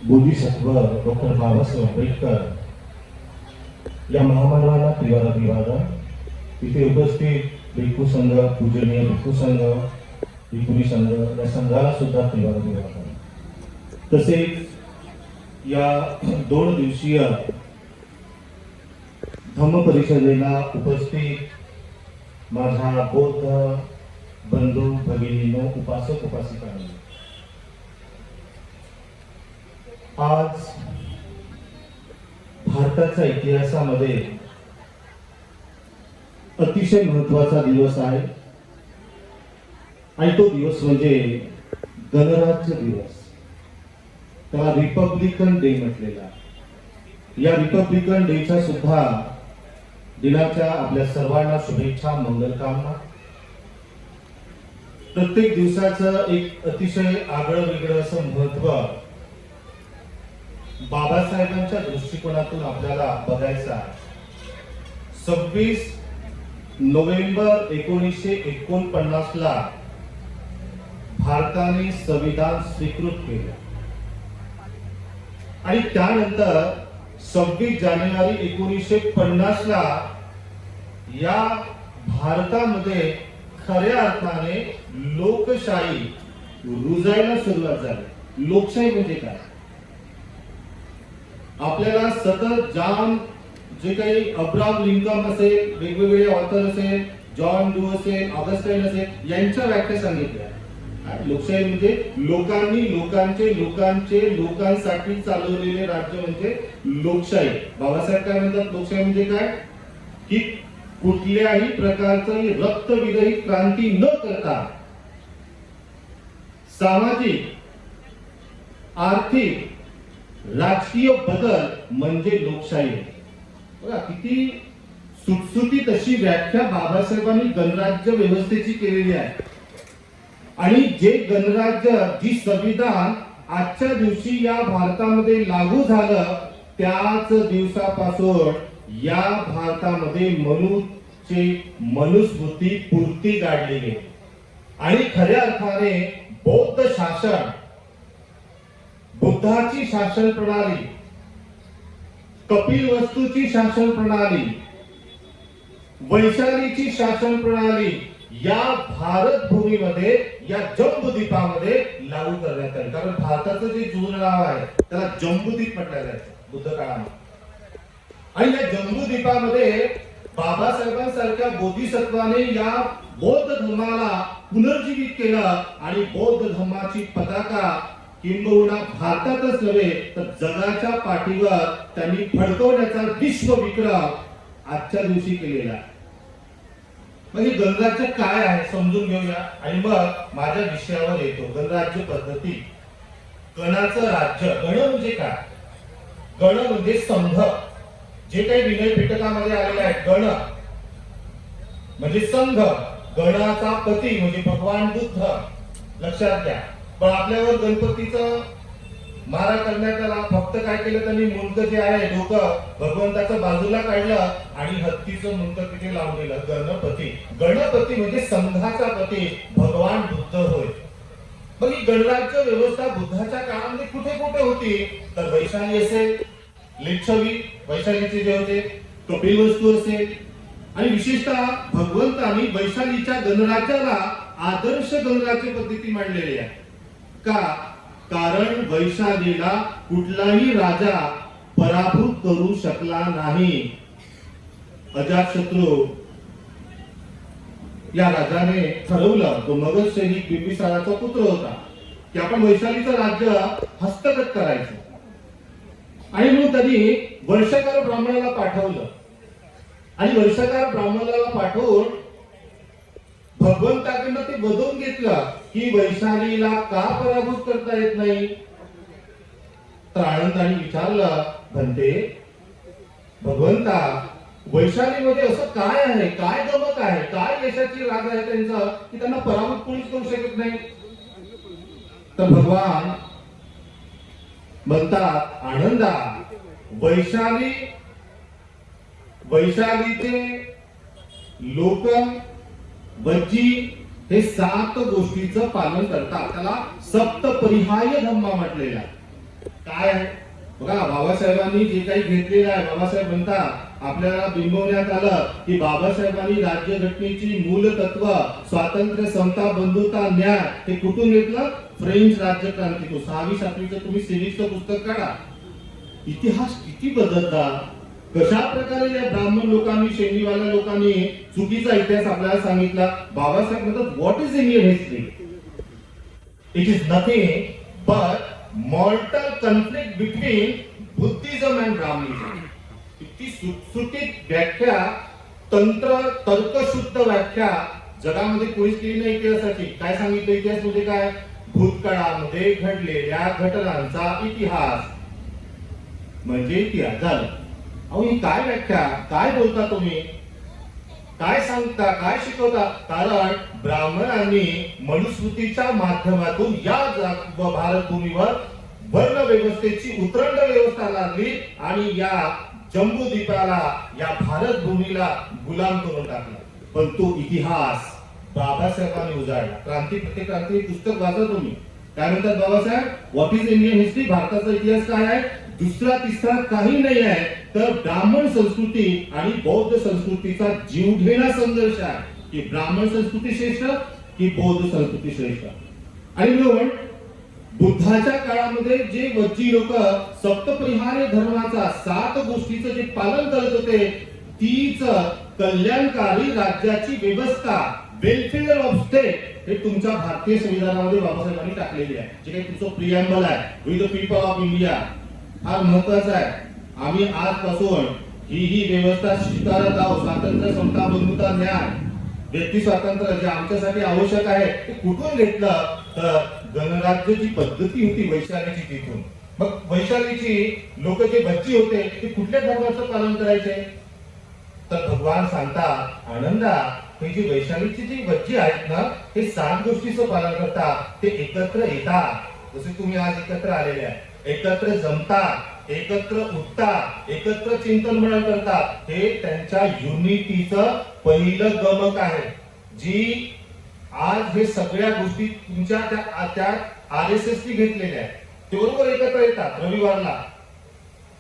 Bodhisattva doctor Babasaheb Ambedkar या महामानवाला त्रिवार अभिवादन. तिथे उपस्थित भिक्खू संघ, पूजनीय भिक्खू संघ, भिक्खुनी संघ या संघाला सुद्धा त्रिवार अभिवादन. तसेच या 2 दिवसीय धम्म परिषदेला उपस्थित माझ्या बौद्ध बंधू भगिनींनो, उपासक उपासिकांनो, आज भारताच्या इतिहासामध्ये अतिशय महत्वाचा दिवस आहे आणि तो दिवस म्हणजे गणराज्य दिवस. त्याला रिपब्लिकन डे म्हटलेला. या रिपब्लिकन डेच्या सुद्धा दिनाच्या आपल्या सर्वांना शुभेच्छा, मंगलकामना. प्रत्येक दिवसाचं एक अतिशय आगळं वेगळं असं महत्व बाबासाहेबांच्या दृष्टिकोनातून आपल्याला बघायचं आहे. 26 नोव्हेंबर 1949 ला भारताने संविधान स्वीकृत केलं आणि त्यानंतर 26 जानेवारी 1950 ला या भारतामध्ये खऱ्या अर्थाने लोकशाही रुजायला सुरुवात झाली. लोकशाही म्हणजे काय? आपल्याला सतत जे काही अब्राहम लिंकन असेल, वेगवेगळे ऑथर असेल, जॉन डू असेल, ऑगस्टाईन असेल, यांच्या व्याख्या सांगितल्या. लोकशाही म्हणजे लोकांचे लोकांसाठी चालवलेले राज्य म्हणजे लोकशाही. बाबासाहेब काय म्हणतात? लोकशाही म्हणजे काय? की कुठल्याही प्रकारची रक्तविरहित क्रांती न करता सामाजिक, आर्थिक, राजकीय बदल म्हणजे लोकशाही. बघा किती सुटसुटीत अशी व्याख्या बाबासाहेबांनी गणराज्य व्यवस्थेची केलेली आहे. आणि जे गणराज्य, जी संविधान आजच्या दिवशी या भारतामध्ये लागू झालं, त्याच दिवसापासून या भारतामध्ये मनुस्मृती पूर्ती गाडली गेली आणि खऱ्या अर्थाने बौद्ध शासन, बुद्धाची शासन प्रणाली, कपिलवस्तूची शासन प्रणाली, वैशालीची शासन प्रणाली या भारत भूमीमध्ये, या जम्बूद्वीपामध्ये लागू करण्यात आली. कारण भारताचं जे जुनं नाव आहे त्याला जम्बूद्वीप म्हटलं जायचं बुद्ध काळामध्ये. आणि या जम्बूद्वीपामध्ये बाबासाहेबांसारख्या बोधिसत्वाने या बौद्ध धर्माला पुनर्जीवित केलं आणि बौद्ध धर्माची पताका किंबहुना भारतातच नव्हे तर जगाच्या पाठीवर त्यांनी फडकवण्याचा विश्वविक्रम आजच्या दिवशी केलेला. म्हणजे गणराज्य काय आहे समजून घेऊया आणि मग माझ्या विषयावर येतो. गणराज्य पद्धती. गणाचं राज्य. गण म्हणजे काय? गण म्हणजे संघ. जे काही विनय पिटकामध्ये आलेले आहे, गण म्हणजे संघ. गणाचा पती म्हणजे भगवान बुद्ध. लक्षात घ्या. पण आपल्यावर गणपतीचं मारा करण्यात आला. फक्त काय केलं त्यांनी? मुंडक जे आहे डोकं भगवंताचं बाजूला काढलं आणि हत्तीचं मुंडक तिथे लावून दिलं. गणपती. गणपती म्हणजे संघाचा पती भगवान बुद्ध होय. मग ही गणराज्य व्यवस्था बुद्धाच्या काळामध्ये कुठे कुठे होती? तर वैशाली असेल, लिच्छवी वैशालीचे जे होते, कपिलवस्तू असेल आणि विशेषतः भगवंतांनी वैशालीच्या गणराज्याला आदर्श गणराज्य पद्धती मांडलेली आहे. का? कारण वैशालीला कुठलाही राजा पराभूत करू शकला नाही. अजातशत्रू या राजाने ठरवलं, तो मगध सैनिक बिंबिसाराचा पुत्र होता, की आपण वैशालीचं राज्य हस्तगत करायचं. आणि म्हणून त्यांनी वर्षकार ब्राह्मणाला पाठवलं आणि वर्षकार ब्राह्मणाला पाठवून भगवंताकडनं ते बदलून घेतलं की वैशालीला का पराभूत करता येत नाही. तर आनंदाने विचारलं, म्हणते भगवंता, वैशालीमध्ये असं काय आहे, काय गमक आहे, काय यशाची राग आहे त्यांचं की त्यांना पराभूत कोणीच करू शकत नाही. तर भगवान म्हणतात, आनंदा, वैशालीचे लोक बज्जी हे 7 गोष्टीचं पालन करतात. त्याला सप्तपरिहाय धम्मा म्हटलेला. काय आहे बघा, बाबासाहेबांनी जे काही घेतलेलं आहे, बाबासाहेब म्हणतात आपल्याला बिंबवण्यात आलं की बाबासाहेबांनी राज्यघटनेची मूल तत्व स्वातंत्र्य, समता, बंधुता, न्याय हे कुठून घेतलं? फ्रेंच राज्यक्रांतीतून. 6वी 7वीचं तुम्ही सिव्हिक्सचं पुस्तक काढा. इतिहास किती बदलता, कशा प्रकारे या ब्राह्मण लोकांनी, शेंडीवाल्या लोकांनी चुकीचा इतिहास आपल्याला सांगितला. बाबासाहेब म्हणतात what is Indian history? It is nothing but mortal conflict between Buddhism and Brahmanism. इतकी सुटसुटीत व्याख्या, तर्कशुद्ध व्याख्या जगामध्ये कोणीच केली नाही इतिहासाची. काय सांगितलं इतिहास म्हणजे काय? भूतकाळामध्ये घडलेल्या घटनांचा इतिहास म्हणजे इतिहास झालं. अहो ही काय व्याख्या, काय बोलता तुम्ही, काय सांगता, काय शिकवता? कारण ब्राह्मणांनी मनुस्मृतीच्या माध्यमातून या भारत भूमीवर वर्ण व्यवस्थेची उतरंड व्यवस्था लागली आणि या जम्बूद्वीपाला, या भारत भूमीला गुलाम करून टाकला. पण तो इतिहास बाबासाहेबांनी उजाडला. क्रांती प्रतिक्रांती हे पुस्तक वाचा तुम्ही. काय म्हणतात Babasaheb? What is Indian history? भारताचा इतिहास काय आहे? दुसरा तिसरा काही नाही आहे, तर ब्राह्मण संस्कृती आणि बौद्ध संस्कृतीचा जीवघेणा संघर्ष आहे. की ब्राह्मण संस्कृती श्रेष्ठ की बौद्ध संस्कृती श्रेष्ठ. आणि म्हणून बुद्धाच्या काळामध्ये जे वज्जी लोक सप्तप्रहारी धर्माचा 7 गोष्टीचं जे पालन करत होते, तीच कल्याणकारी राज्याची व्यवस्था, वेलफेअर ऑफ स्टेट, हे तुमच्या भारतीय संविधानामध्ये बाबासाहेबांनी टाकलेली आहे. जे काही तुमचं प्रियम्बल आहे, we the people of India, फार महत्वाचं आहे. आम्ही आजपासून ही व्यवस्था स्वीकारत आहोत. स्वातंत्र्य, समता, बंधुता, न्याय, व्यक्ती स्वातंत्र्य जे आमच्यासाठी आवश्यक आहे ते कुठून घेतलं? तर गणराज्याची पद्धती होती वैशालीची, तिथून. मग वैशालीची लोक जे बच्ची होते ते कुठल्या धर्माचं पालन करायचे? तर भगवान सांगतात आनंदा, हे जी वैशालीची जी बच्ची आहेत ना, हे 7 गोष्टीचं पालन करतात. ते एकत्र येतात, जसे तुम्ही आज एकत्र आलेले आहे, एकत्र जमतात, एकत्र उठतात, एकत्र चिंतन मनन करतात. हे त्यांच्या युनिटीचं पहिलं गमक आहे. जी आज हे सगळ्या गोष्टी तुमच्या त्या RSS नी घेतलेल्या आहेत. ते बरोबर एकत्र येतात रविवारला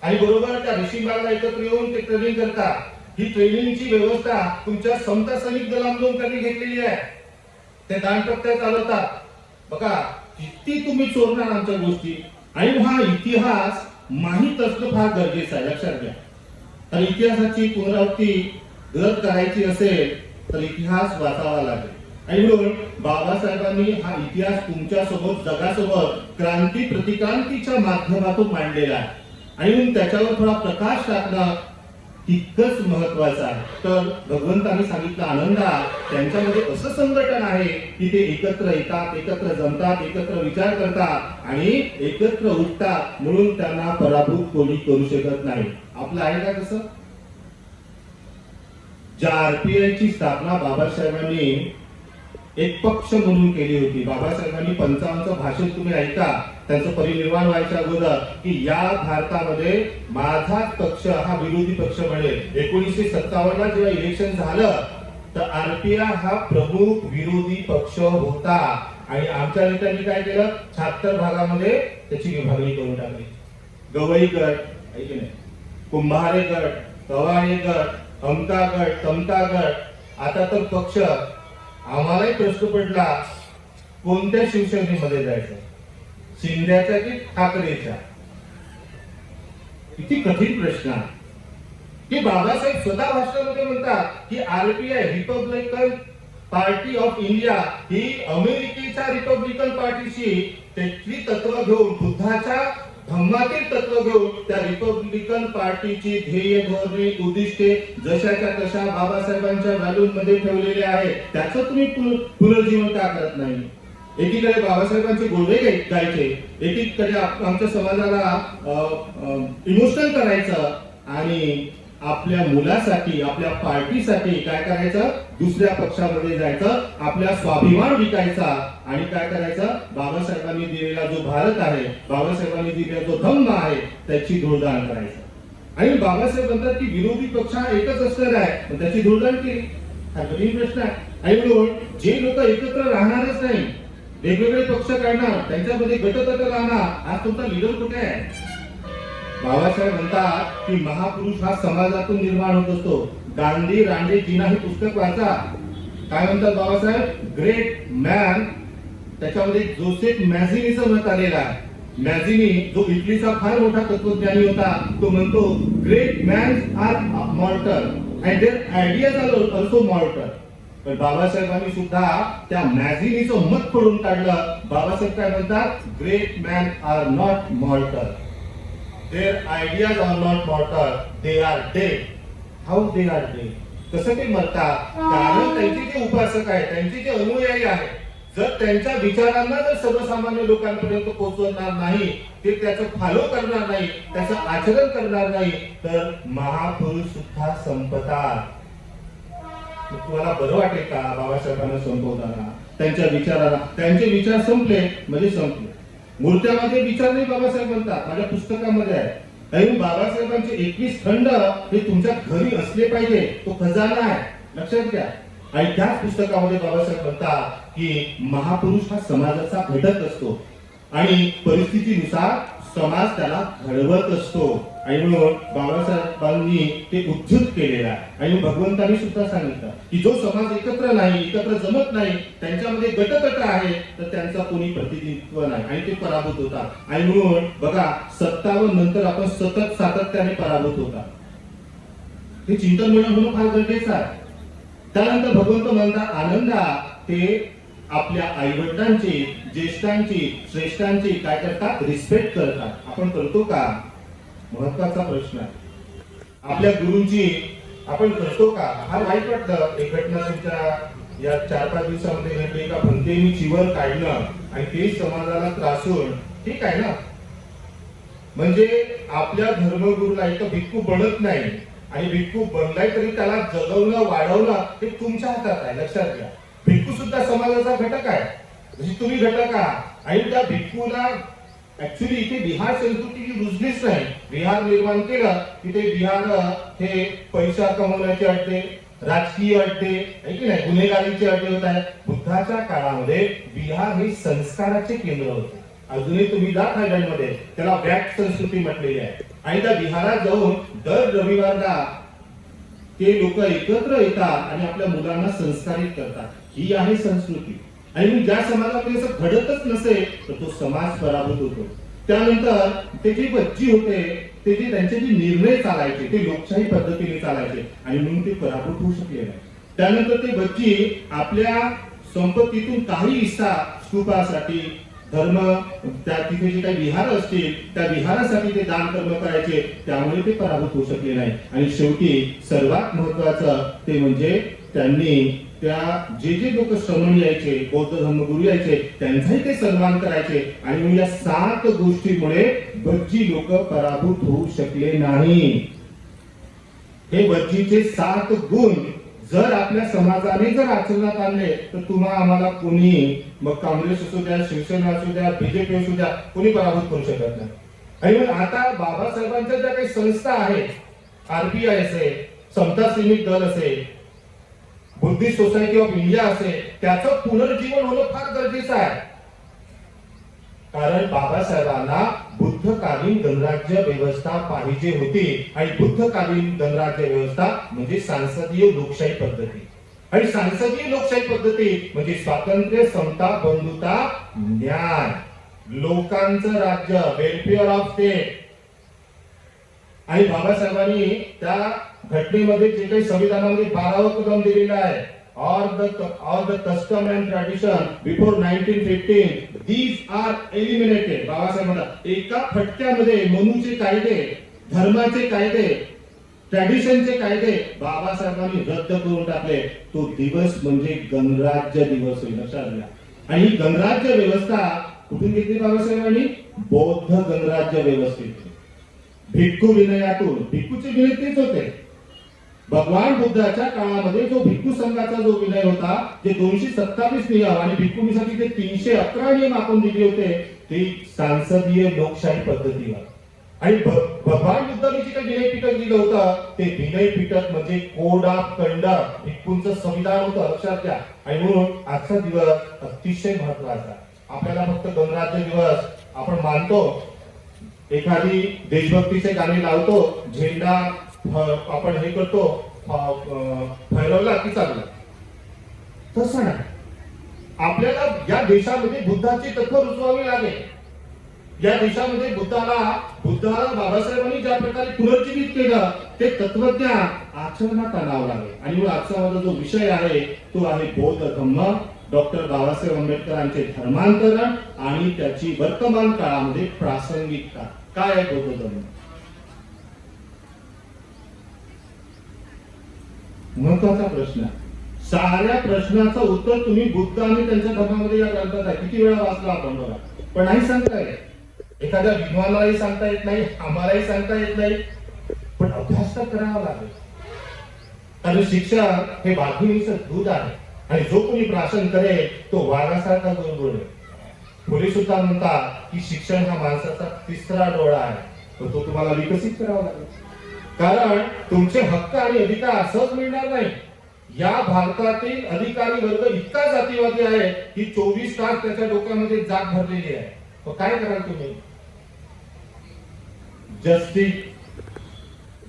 आणि बरोबर त्या ऋषीबागला एकत्र येऊन ते ट्रेनिंग करतात. ही ट्रेनिंगची व्यवस्था तुमच्या समता सैनिक दलामधून त्यांनी घेतलेली आहे. ते दानपत्त्या चालवतात. बघा किती तुम्ही चोरणार आमच्या गोष्टी. आणि हा इतिहास माहीत असणं फार गरजेचं आहे, लक्षात घ्या. तर इतिहासाची पुनरावृत्ती जर करायची असेल तर इतिहास वाचावा लागेल. आणि म्हणून बाबासाहेबांनी हा इतिहास तुमच्या सोबत, जगासोबत क्रांती प्रतिक्रांतीच्या माध्यमातून मांडलेला आहे. आणि म्हणून त्याच्यावर थोडा प्रकाश टाकणं तितकंच महत्वाचं आहे. तर भगवंतांनी सांगितलं आनंदा, त्यांच्यामध्ये असं संघटन आहे की ते एकत्र येतात, एकत्र जमतात, एकत्र विचार करतात आणि एकत्र उठतात. म्हणून त्यांना पराभूत कोणी करू शकत नाही. आपलं आहे का तसं? ज्या RPI ची स्थापना बाबासाहेबांनी एक पक्ष म्हणून केली होती. बाबासाहेबांनी 55चं भाषण तुम्ही ऐका, त्यांचं परिनिर्वाण व्हायच्या अगोदर, की या भारतामध्ये माझाच पक्ष हा विरोधी पक्ष बनेल. 1957ला जेव्हा इलेक्शन झालं तर RPI हा प्रमुख विरोधी पक्ष होता. आणि आमच्या नेत्यांनी काय केलं? 76 भागामध्ये त्याची विभागणी करून टाकली. गवई गट, ऐक नाही, कुंभारे गट, कवाळे गट, अमका गट, तमका गट. आता तर पक्ष, आम्हालाही प्रश्न पडला कोणत्या शिवसेनेमध्ये जायचं, शिंद्याच्या की ठाकरेच्या? किती कठीण प्रश्न आहे. की बाबासाहेब स्वतः भाषणामध्ये म्हणतात की RPI, Republican Party of India, ही अमेरिकेच्या रिपब्लिकन पार्टीशी त्याची तत्व घेऊन, बुद्धाच्या धम्मातील तत्व घेऊन त्या रिपब्लिकन पार्टीची ध्येय, धोरणे, उद्दिष्टे जशाच्या तशा बाबासाहेबांच्या व्हॅल्यूमध्ये ठेवलेले आहेत. त्याचं तुम्ही पुनर्जीवन का करत नाही? एकीकडे बाबासाहेबांचे गोडवे गायचे, एकीकडे आमच्या समाजाला इमोशनल करायचं आणि आपल्या मुलासाठी, आपल्या पार्टीसाठी काय करायचं? दुसऱ्या पक्षामध्ये जायचं, आपल्या स्वाभिमान विकायचा आणि काय करायचं? बाबासाहेबांनी दिलेला जो भारत आहे, बाबासाहेबांनी दिलेला जो धम्म आहे, त्याची धुळदाण करायचं. आणि बाबासाहेब म्हणतात की विरोधी पक्ष हा एकच असणार आहे, पण त्याची धुळदाण केली. हा कठीण प्रश्न आहे. आणि म्हणून जे लोक एकत्र राहणारच नाही, वेगवेगळे पक्ष काढणार, त्यांच्यामध्ये गटतट राहणार. आज तुमचा लीडर कुठे आहे? बाबासाहेब म्हणतात की महापुरुष हा समाजातून निर्माण होत असतो. गांधी रांडे जीना हे पुस्तक वाचा. काय म्हणतात बाबासाहेब? Great man. त्याच्यामध्ये जोसेफ मॅझिनीचं मत आलेलं आहे. मॅझिनी जो इटलीचा फार मोठा तत्वज्ञानी होता, तो म्हणतो great man are mortal and their ideas are also mortal. पण बाबासाहेबांनी सुद्धा त्या मॅझिनीचं मत खोडून काढलं. बाबासाहेब काय म्हणतात? Great man are not mortal, their ideas are not mortal, they are dead. How they are dead? कसं ते मरतात? कारण त्यांचे जे उपासक आहेत, त्यांचे जे अनुयायी आहेत, जर त्यांच्या विचारांना जर सर्वसामान्य लोकांपर्यंत पोहोचवणार नाही, ते त्याचं फॉलो करणार नाही, त्याचं आचरण करणार नाही, तर महापुरुष सुद्धा संपतात. तुम्हाला बरं वाटेल का बाबासाहेबांना संपवताना? त्यांच्या विचाराला, त्यांचे विचार संपले म्हणजे संपले. मूर्त्यामध्ये विचार नाही बाबासाहेब म्हणतात, माझ्या पुस्तकामध्ये आहे. आणि बाबासाहेबांचे 21 खंड हे तुमच्या घरी असले पाहिजे, तो खजाना आहे, लक्षात घ्या. आणि त्याच पुस्तकामध्ये बाबासाहेब म्हणतात की महापुरुष हा समाजाचा घटक असतो आणि परिस्थितीनुसार समाज त्याला घडवत असतो. आणि म्हणून बाबासाहेबांनी ते उद्धृत केलेलं आहे. आणि भगवंतांनी सुद्धा सांगितलं की जो समाज एकत्र नाही, एकत्र जमत नाही, त्यांच्यामध्ये गटतट आहे, तर त्यांचा कोणी प्रतिनिधित्व नाही आणि ते पराभूत होतात. आणि म्हणून बघा 57 नंतर आपण सतत सातत्याने पराभूत होतात. हे चिंतन होणं फार गरजेचं आहे. त्यानंतर भगवंत म्हणतात आनंदा ते आपल्या आईवडिलांची, ज्येष्ठांची, श्रेष्ठांची काय करतात? रिस्पेक्ट करतात. आपण करतो का? महत्वाचा प्रश्न आहे. आपल्या गुरूंची आपण करतो का? फार वाईट वाटतं. एक घटना तुमच्या या 4-5 दिवसामध्ये घडली का भंतेनी चिवर काढणं आणि ते समाजाला त्रासून. ठीक आहे ना, म्हणजे आपल्या धर्मगुरूला एक भिक्खू बनत नाही आणि भिक्खू बनलाय तरी त्याला जगवणं, वाढवणं हे तुमच्या हातात आहे, लक्षात घ्या. भिक्खू सुद्धा समाजाचा घटक आहे, जशी तुम्ही घटक आहात. आणि त्या भिक्खूला ऍक्च्युली इथे बिहार संस्कृती रुजलीच नाही. बिहार निर्माण केलं की ते बिहार हे पैसा कमवण्याचे अड्डे, राजकीय अड्डे, आहे की नाही, गुन्हेगारीचे अड्डे होत आहेत. बुद्धाच्या काळामध्ये बिहार हे संस्काराचे केंद्र होते. अजूनही तुम्ही जा थायलंडमध्ये, त्याला वॅक्ट संस्कृती म्हटलेली आहे. आणि त्या बिहारात जाऊन दर रविवारला ते लोक एकत्र येतात आणि आपल्या मुलांना संस्कारित करतात. ही आहे संस्कृती. आणि ज्या समाजामध्ये असं घडतच नसेल तर तो समाज पराभूत होतो. त्यानंतर ते जे बच्ची होते, ते जे त्यांचे जे निर्णय चालायचे ते लोकशाही पद्धतीने चालायचे आणि म्हणून ते पराभूत होऊ शकले नाही. त्यानंतर ते बच्ची आपल्या संपत्तीतून काही हिस्सा स्तूपासाठी, धर्म, त्या तिथे जे काही विहार असतील त्या विहारासाठी ते दान कर्म करायचे, त्यामुळे ते पराभूत होऊ शकले नाही. आणि शेवटी सर्वात महत्वाचं ते म्हणजे त्यांनी त्या जे लोक श्रमण यायचे, बौद्ध धर्मगुरू यायचे, त्यांचाही ते सन्मान करायचे. आणि मग या 7 गोष्टीमुळे बज्जी लोक पराभूत होऊ शकले नाही. हे बज्जीचे 7 गुण जर आपल्या समाजाने जर आचरणात आणले तर तुम्हा आम्हाला कोणी, मग काँग्रेस असू द्या, शिवसेना असू द्या, बीजेपी असू द्या, कोणी पराभूत करू शकत नाही. आणि मग आता बाबासाहेबांच्या ज्या काही संस्था आहेत, RPI असेल, समता सैनिक दल असेल, बुद्धिस्ट सोसायटी ऑफ इंडिया असेल, त्याचं पुनर्जीवन होणं फार गरजेचं आहे. कारण बाबासाहेबांना बुद्धकालीन गणराज्य व्यवस्था पाहिजे होती. आणि बुद्धकालीन गणराज्य व्यवस्था म्हणजे सांसदीय लोकशाही पद्धती. आणि सांसदीय लोकशाही पद्धती म्हणजे स्वातंत्र्य, समता, बंधुता, न्याय, लोकांचं राज्य, वेलफेअर ऑफ स्टेट. आणि बाबासाहेबांनी त्या घटनेमध्ये जे काही संविधानामध्ये 12वं कलम दिलेलं आहे, or the custom and tradition before 1915 these are eliminated. Babasaheb म्हणतात एका फटक्यामध्ये मनुचे कायदे, धर्माचे कायदे, ट्रॅडिशनचे कायदे बाबासाहेबांनी रद्द करून टाकले. तो दिवस म्हणजे गणराज्य दिवस होईल, लक्षात घ्या. आणि ही गणराज्य व्यवस्था कुठून घेतली बाबासाहेबांनी? बौद्ध गणराज्य व्यवस्थेतून, भिक्खू विनयातून. भिक्खूचे विनय तेच होते. भगवान बुद्धाच्या काळामध्ये जो भिक्खू संघाचा जो विनय होता, जे 227 नियम आणि भिक्खूंसाठी ते 311 नियम आखून दिले होते, ते सांसदीय लोकशाही पद्धतीवर. आणि भगवान बुद्धांनी जे काही विनय पीठक दिलं होतं, ते विनय पीठक म्हणजे कोड ऑफ कंडक्ट, भिक्खूंचं संविधान होतं, लक्षात घ्या. आणि म्हणून आजचा दिवस अतिशय महत्वाचा. आपल्याला फक्त गणराज्य दिवस आपण मानतो, एखादी देशभक्तीचे गाणे लावतो, झेंडा आपण हे करतो, फैरवला की चाललं. तसं नाही. आपल्याला या देशामध्ये बुद्धाची तत्व रुजवावी लागेल. या देशामध्ये बुद्धाला बाबासाहेबांनी ज्या प्रकारे पुनर्जीवित केलं ते तत्वज्ञान आचरणात आणावं लागेल. आणि आजचा माझा जो विषय आहे तो आहे बौद्ध धम्म, डॉक्टर बाबासाहेब आंबेडकरांचे धर्मांतरण आणि त्याची वर्तमान काळामध्ये प्रासंगिकता. काय आहे बौद्ध धम्म? महत्वाचा प्रश्न. साऱ्या प्रश्नाचं उत्तर तुम्ही बुद्ध आणि त्यांच्या धर्मामध्ये या ग्रंथात आहे. किती वेळा वाचला आपण बघा, पण नाही सांगता येत. एखाद्या विद्वानालाही सांगता येत नाही, आम्हालाही सांगता येत नाही, पण अभ्यास तर करावा लागेल. कारण शिक्षण हे वाघिणीचं दूध आहे आणि जो कोणी प्राशन करेल तो वाघासारखा गुणगुण. पुढे सुद्धा म्हणतात की शिक्षण हा माणसाचा तिसरा डोळा आहे, तो तुम्हाला विकसित करावा लागेल. कारण तुमचे हक्क आणि अधिकार सहज मिळणार नाही. या भारतातील अधिकारी वर्ग इतका जातीवादी आहे की 24 तास त्याच्या डोक्यामध्ये जाग भरलेली आहे. तो काय कराल तुम्ही? Justice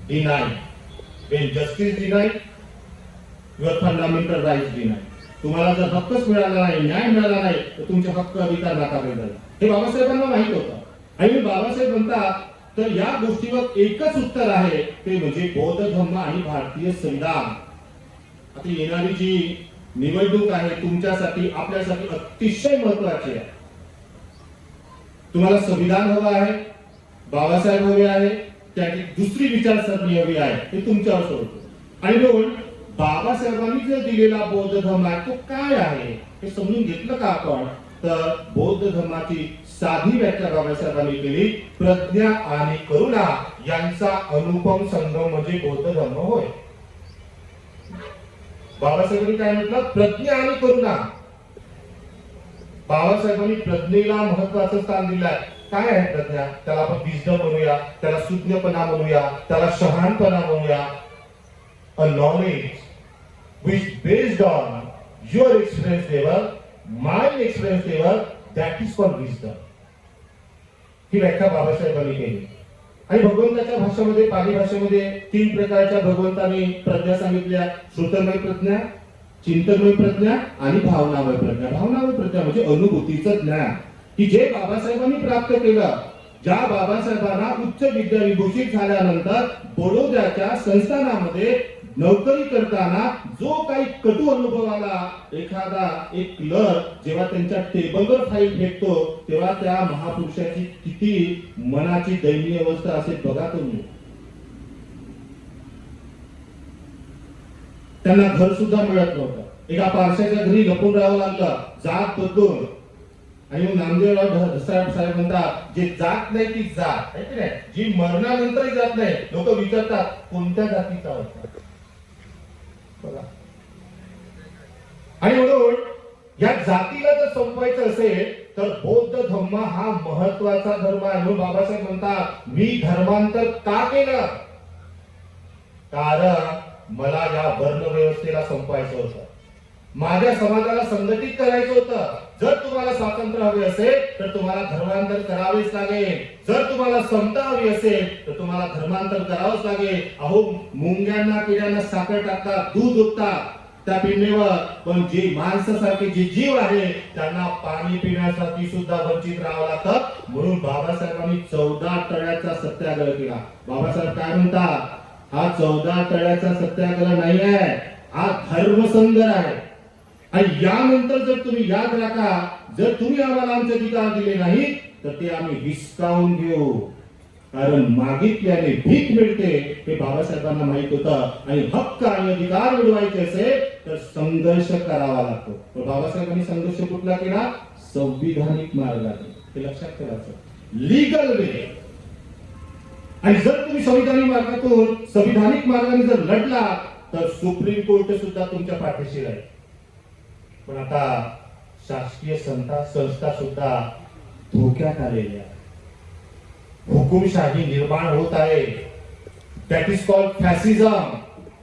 deny. when justice denied, your fundamental rights denied. तुम्हाला जर हक्कच मिळाला नाही, न्याय मिळाला नाही, तर तुमचे हक्क अधिकार नाकारले जाईल. हे बाबासाहेबांना माहित होतं. आणि बाबासाहेब म्हणतात तर या गोष्टीवर एकच उत्तर आहे, ते म्हणजे बौद्ध धर्म आणि भारतीय संविधान. आता येणारी जी निवडणूक आहे तुमच्यासाठी, आपल्यासाठी अतिशय महत्वाची आहे. तुम्हाला संविधान हवं आहे, बाबासाहेब हवे आहे, त्याची दुसरी विचारसरणी हवी आहे, हे तुमच्यावर सोडतो. आणि दोन, बाबासाहेबांनी जो दिलेला बौद्ध धर्म आहे तो काय आहे हे समजून घेतलं का आपण? तर बौद्ध धर्माची साधी व्याख्या बाबासाहेबांनी केली. प्रज्ञा आणि करुणा यांचा अनुपम संगम म्हणजे बौद्ध धर्म होय. बाबासाहेबांनी काय म्हटलं? प्रज्ञा आणि करुणा. बाबासाहेबांनी प्रज्ञेला महत्वाचं स्थान दिलंय. काय आहे प्रज्ञा? त्याला आपण विजडम म्हणूया, त्याला सुज्ञपणा म्हणूया, त्याला शहाणपणा म्हणूया. A knowledge which based on your experience level, my experience level, that is called wisdom. ही व्याख्या बाबासाहेबांनी केली. आणि भगवंताच्या भाषेमध्ये, पाली भाषेमध्ये 3 प्रकारच्या भगवंतांनी प्रज्ञा सांगितल्या. श्रुतमय प्रज्ञा, चिंतनमय प्रज्ञा आणि भावनामय प्रज्ञा. भावनामय प्रज्ञा म्हणजे अनुभूतीचं ज्ञान की जे बाबासाहेबांनी प्राप्त केलं. ज्या बाबासाहेबांना उच्च विद्याविभूषित झाल्यानंतर बडोद्याच्या संस्थानामध्ये नोकरी करताना जो काही कटू अनुभव आला, एखादा एक क्लर्क जेव्हा त्यांच्या टेबलवर फाईल फेकतो तेव्हा त्या महापुरुषाची किती मनाची दयनीय अवस्था असेल बघा तुम्ही. त्यांना घर सुद्धा मिळत नव्हतं. एका पारशाच्या घरी लपून राहावं लागलं, जात बदलून. आणि मग नामदेवराव साहेब म्हणतात जे जात नाही ती जात आहे की नाही, जी मरणानंतरही जात नाही. लोक विचारतात कोणत्या जातीचा होता. आणि म्हणून या जातीला जर संपवायचं असेल तर बौद्ध धर्म हा महत्वाचा धर्म आहे. म्हणून बाबासाहेब म्हणतात मी धर्मांतर का केलं? कारण मला या वर्ण व्यवस्थेला संपवायचं होतं, माझ्या समाजाला संघटित करायचं होतं. जर तुम्हाला स्वातंत्र्य हवे असेल तर तुम्हाला धर्मांतर करावेच लागेल. जर तुम्हाला समता हवी असेल तर तुम्हाला धर्मांतर करावंच लागेल. अहो मुंग्यांना किड्यांना साखर टाकतात, दूध ओततात त्या पिंडीवर, पण जे माणसासारखे जे जीव आहे त्यांना पाणी पिण्यासाठी सुद्धा वंचित राहावं लागतं. म्हणून बाबासाहेबांनी 14 तळ्याचा सत्याग्रह केला. बाबासाहेब काय म्हणतात? हा 14 तळ्याचा सत्याग्रह नाही आहे, हा धर्मसंग्रह आहे. आणि यानंतर जर तुम्ही याद राखा, जर तुम्ही आम्हाला आमचे अधिकार दिले नाही तर ते आम्ही हिसकावून घेऊ. कारण मागितल्याने भीक मिळते हे बाबासाहेबांना माहित होतं. आणि हक्क आणि अधिकार मिळवायचे असेल तर संघर्ष करावा लागतो. तर बाबासाहेबांनी संघर्ष कुठला केला? संविधानिक मार्गाने. हे लक्षात ठेवायचं, लीगल वे. आणि जर तुम्ही संविधानिक मार्गाने जर लढला तर सुप्रीम कोर्ट सुद्धा तुमच्या पाठीशी राहील. पण आता शासकीय संस्था सुद्धा धोक्यात आलेल्या, हुकुमशाही निर्माण होत आहे. That is called fascism.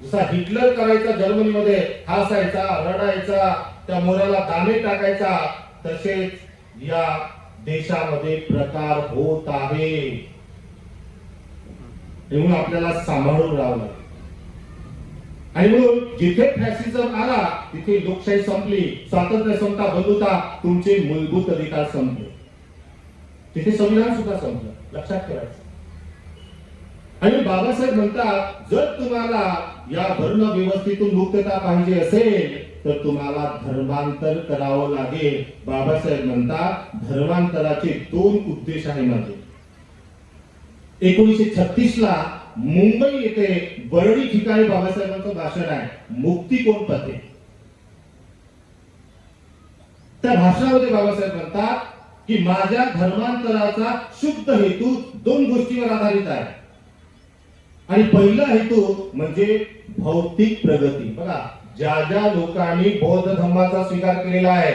जसा हिटलर करायचा जर्मनीमध्ये, हसायचा, रडायचा, त्या मोराला दाणे टाकायचा, तसेच या देशामध्ये प्रकार होत आहे, म्हणून आपल्याला सांभाळून राहावं लागेल. आणि म्हणून जिथे फॅसिझम आला तिथे लोकशाही संपली, स्वातंत्र्य समता बंधुता तुमचे मूलभूत अधिकार संपले, तिथे संविधान सुद्धा संपलं, लक्षात ठेवायचं. आणि बाबासाहेब म्हणतात जर तुम्हाला या वर्ण व्यवस्थेतून मुक्तता पाहिजे असेल तर तुम्हाला धर्मांतर करावं लागेल. बाबासाहेब म्हणतात धर्मांतराचे 2 उद्देश आहे माझे. 1936 ला मुंबई येथे बरडी ठिकाणी बाबासाहेबांचं भाषण आहे, मुक्ती कोण पथे. त्या भाषणामध्ये बाबासाहेब म्हणतात की माझ्या धर्मांतराचा शुद्ध हेतू 2 गोष्टीवर आधारित आहे. आणि पहिला हेतू म्हणजे भौतिक प्रगती. बघा, ज्या ज्या लोकांनी बौद्ध धर्माचा स्वीकार केलेला आहे,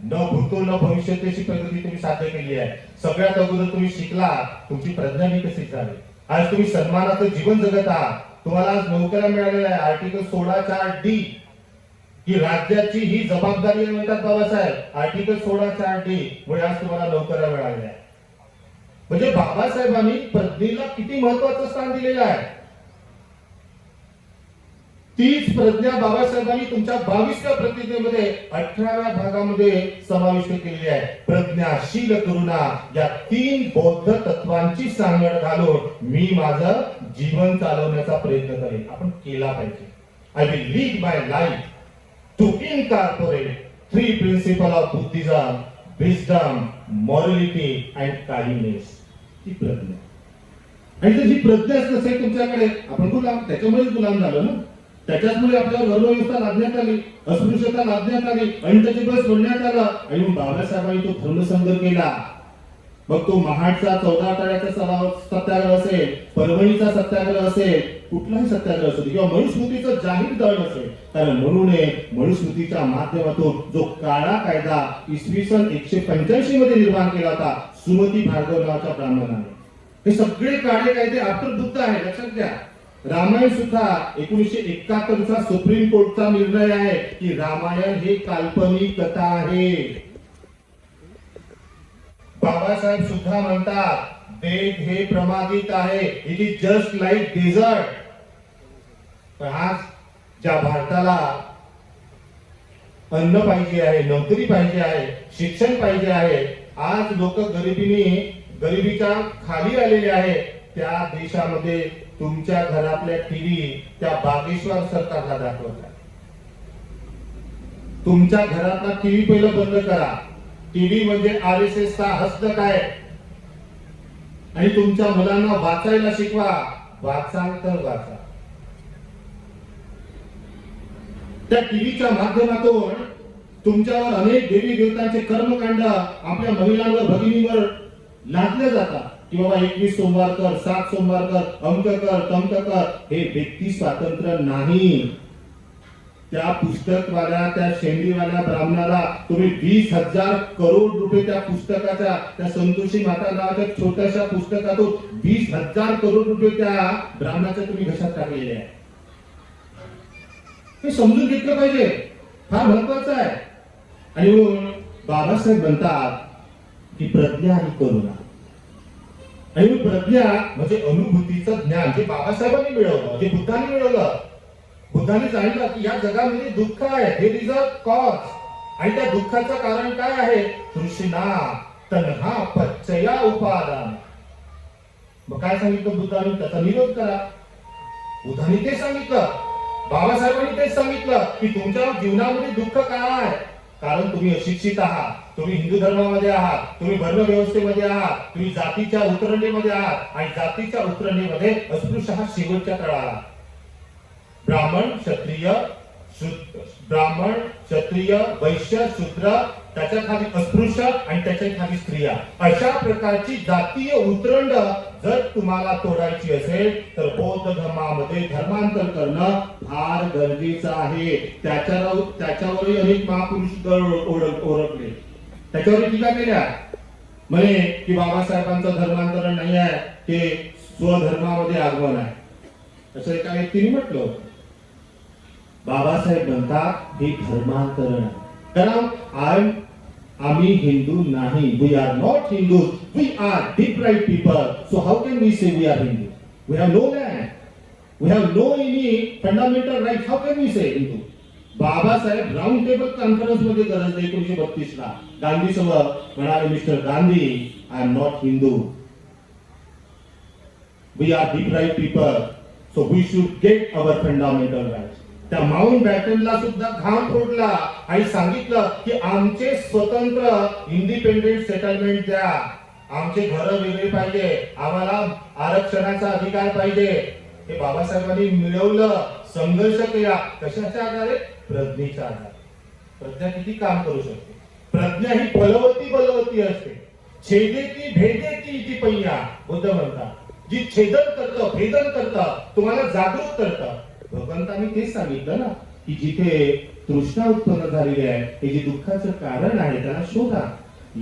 न भूतो न भविष्यतेची प्रगती तुम्ही साध्य केली आहे. सगळ्यात अगोदर तुम्ही शिकला, तुमची प्रज्ञा विकसित झाली, आज तुम्ही सन्मानाचं जीवन जगत आहात. तुम्हाला आज नोकऱ्या मिळालेल्या आहे. आर्टिकल 16(4)D ही राज्याची ही जबाबदारी आहे म्हणतात बाबासाहेब. आर्टिकल 16(4)D मुळे आज तुम्हाला नोकऱ्या मिळाल्या. म्हणजे बाबासाहेबांनी प्रज्ञेला किती महत्वाचं स्थान दिलेलं आहे. तीच प्रज्ञा बाबासाहेबांनी तुमच्या 22व्या प्रतिज्ञेमध्ये 18व्या भागामध्ये समाविष्ट केलेली आहे. प्रज्ञाशील करुणा या 3 बौद्ध तत्वांची सांगड घालून मी माझं जीवन चालवण्याचा प्रयत्न करेन. आपण केला पाहिजे. I will lead my life to incorporate 3 principle of Buddhism, wisdom, morality and kindness. ही प्रज्ञा. आणि जर ही प्रज्ञाच नसेल तुमच्याकडे, आपण गुलाम, त्याच्यामुळेच गुलाम झालो ना. त्याच्याचमुळे आपल्याला वर्णव्यवस्था लादण्यात आली, अस्पृश्यता लादण्यात आली, अनटचेबल सोडण्यात आलं. आणि मग बाबासाहेबांनी तो धर्मसंघ केला. मग तो महाडचा 14 आठवड्याचा सत्याग्रह असेल, परभणीचा सत्याग्रह असेल, कुठलाही सत्याग्रह असेल किंवा मनुस्मृतीचं जाहीर दळण असेल. कारण म्हणून मनुस्मृतीच्या माध्यमातून जो काळा कायदा इसवी सन 185 मध्ये निर्माण केला होता सुमती भार्गव नावाच्या ब्राह्मणाने, हे सगळे काळे कायदे आफ्टर बुद्ध आहे, लक्षात घ्या. रामायण सुद्धा 1971चा सुप्रीम कोर्टचा निर्णय आहे की रामायण हे काल्पनिक कथा आहे. बाबासाहेब सुद्धा म्हणतात वेद हे प्रमादित आहे, it is just like desert. पण आज ज्या भारताला अन्न पाहिजे आहे, नोकरी पाहिजे आहे, शिक्षण पाहिजे आहे, आज लोक गरिबीच्या खाली आलेले आहे, त्या देशामध्ये तुमच्या घरातल्या टीव्ही त्या बागेश्वर सरकारला दाखवतात. तुमच्या घरातला टीव्ही पहिलं बंद करा. टीव्ही म्हणजे RSS चा हस्तक आहे. आणि तुमच्या मुलांना वाचायला शिकवा. वाचाल तर वाचा. त्या टीव्हीच्या माध्यमातून तुमच्यावर अनेक देवी देवतांचे कर्मकांड आपल्या महिलांवर, भगिनीवर लादले जातात की बाबा 21 सोमवार कर, 7 सोमवार कर, अंक कर, तंक कर. हे व्यक्ती स्वातंत्र्य नाही. त्या पुस्तकवाल्या, त्या शेंडीवाल्या ब्राह्मणाला तुम्ही 20,000 करोड रुपये त्या पुस्तकाच्या, त्या संतोषी माता नावाच्या छोट्याशा पुस्तकातून 20,000 करोड रुपये त्या ब्राह्मणाच्या तुम्ही घशात टाकलेले आहे. हे समजून घेतलं पाहिजे, फार महत्वाचं आहे. आणि बाबासाहेब म्हणतात की प्रज्ञा आणि करुणा. आणि प्रज्ञा म्हणजे अनुभूतीचं ज्ञान जे बाबासाहेबांनी मिळवलं, जे बुद्धांनी मिळवलं. बुद्धांनी सांगितलं की या जगामध्ये दुःख आहे, देयर इज अ कॉज. आणि त्या दुःखाचं कारण काय आहे? तृष्णा, तन्हा, पच्चया, उपादान. मग काय सांगितलं बुद्धांनी? त्याचा निरोध करा. बुद्धांनी ते सांगितलं, बाबासाहेबांनी तेच सांगितलं की तुमच्या जीवनामध्ये दुःख काय? कारण तुम्ही अशिक्षित आहात, तुम्ही हिंदू धर्मामध्ये आहात, तुम्ही वर्ण व्यवस्थेमध्ये आहात, तुम्ही जातीच्या उतरंडीमध्ये आहात. आणि जातीच्या उतरंडीमध्ये अस्पृश्य हा शेवटच्या तळाला. ब्राह्मण, क्षत्रिय, वैश्य, शूद्र, त्याच्या खाली अस्पृश्य आणि त्याच्या खाली स्त्रिया, अशा प्रकारची जातीय उतरंड जर तुम्हाला तोडायची असेल तर बौद्ध धर्मामध्ये धर्मांतर करणं फार गरजेचं आहे. त्याच्यावरही अनेक महापुरुष ओळखले, त्याच्यावर टीका केल्या. म्हणे की बाबासाहेबांचं धर्मांतरण नाही आहे, ते स्वधर्मामध्ये आगमन आहे, असं एका व्यक्तीने म्हटलं होतं. बाबासाहेब म्हणतात हे धर्मांतरण आहे. कारण आम्ही हिंदू नाही. We are not Hindu. We are deprived people. So how can we say we are Hindu? We have no land. We have no any fundamental right. How can we say Hindu? Babasaheb round table conference मध्ये गरज 1932 ला गांधी सोबत म्हणाले, mister Gandhi, I am not Hindu. We are deprived people. So we should get our fundamental right. त्या माउंट बॅटनला सुद्धा घाम फोडला आणि सांगितलं की आमचे स्वतंत्र इंडिपेंडेंट सेटलमेंट द्या. आमचे घर वेगळे पाहिजे. आम्हाला आरक्षणाचा अधिकार पाहिजे. हे बाबासाहेबांनी मिळवलं. संघर्ष केला. कशाच्या आधारे? प्रज्ञेच्या आधारे. प्रज्ञा किती काम करू शकते? प्रज्ञा ही फलवती बलवती असते. छेदेती भेदेती इति पय्या बुद्ध म्हणतात. जी छेदन करतं, भेदन करतं, तुम्हाला जागृत करतं. भगवंतांनी तेच सांगितलं ना की जिथे तृष्णा उत्पन्न झालेली आहे, हे जे दुःखाचं कारण आहे, त्याला शोधा.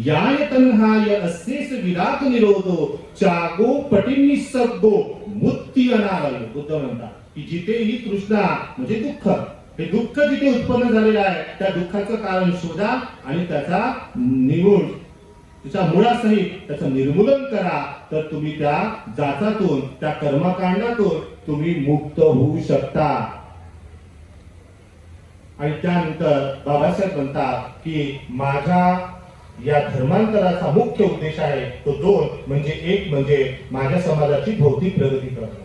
याय तन्हाय अस्येस विराट निरोधो चागो पटिनिसग्गो मुक्ती अनालय. बुद्ध म्हणतात की जिथे ही तृष्णा म्हणजे दुःख, हे दुःख जिथे उत्पन्न झालेलं आहे, त्या दुःखाचं कारण शोधा आणि त्याचा निमूळ, त्याच्या मुळासहित त्याचं निर्मूलन करा. तर तुम्ही त्या जाचातून, त्या कर्मकांडातून तुम्ही मुक्त होऊ शकता. आणि त्यानंतर बाबासाहेब म्हणतात की माझ्या या धर्मांतराचा मुख्य उद्देश आहे तो दोन, म्हणजे एक म्हणजे माझ्या समाजाची भौतिक प्रगती करणे.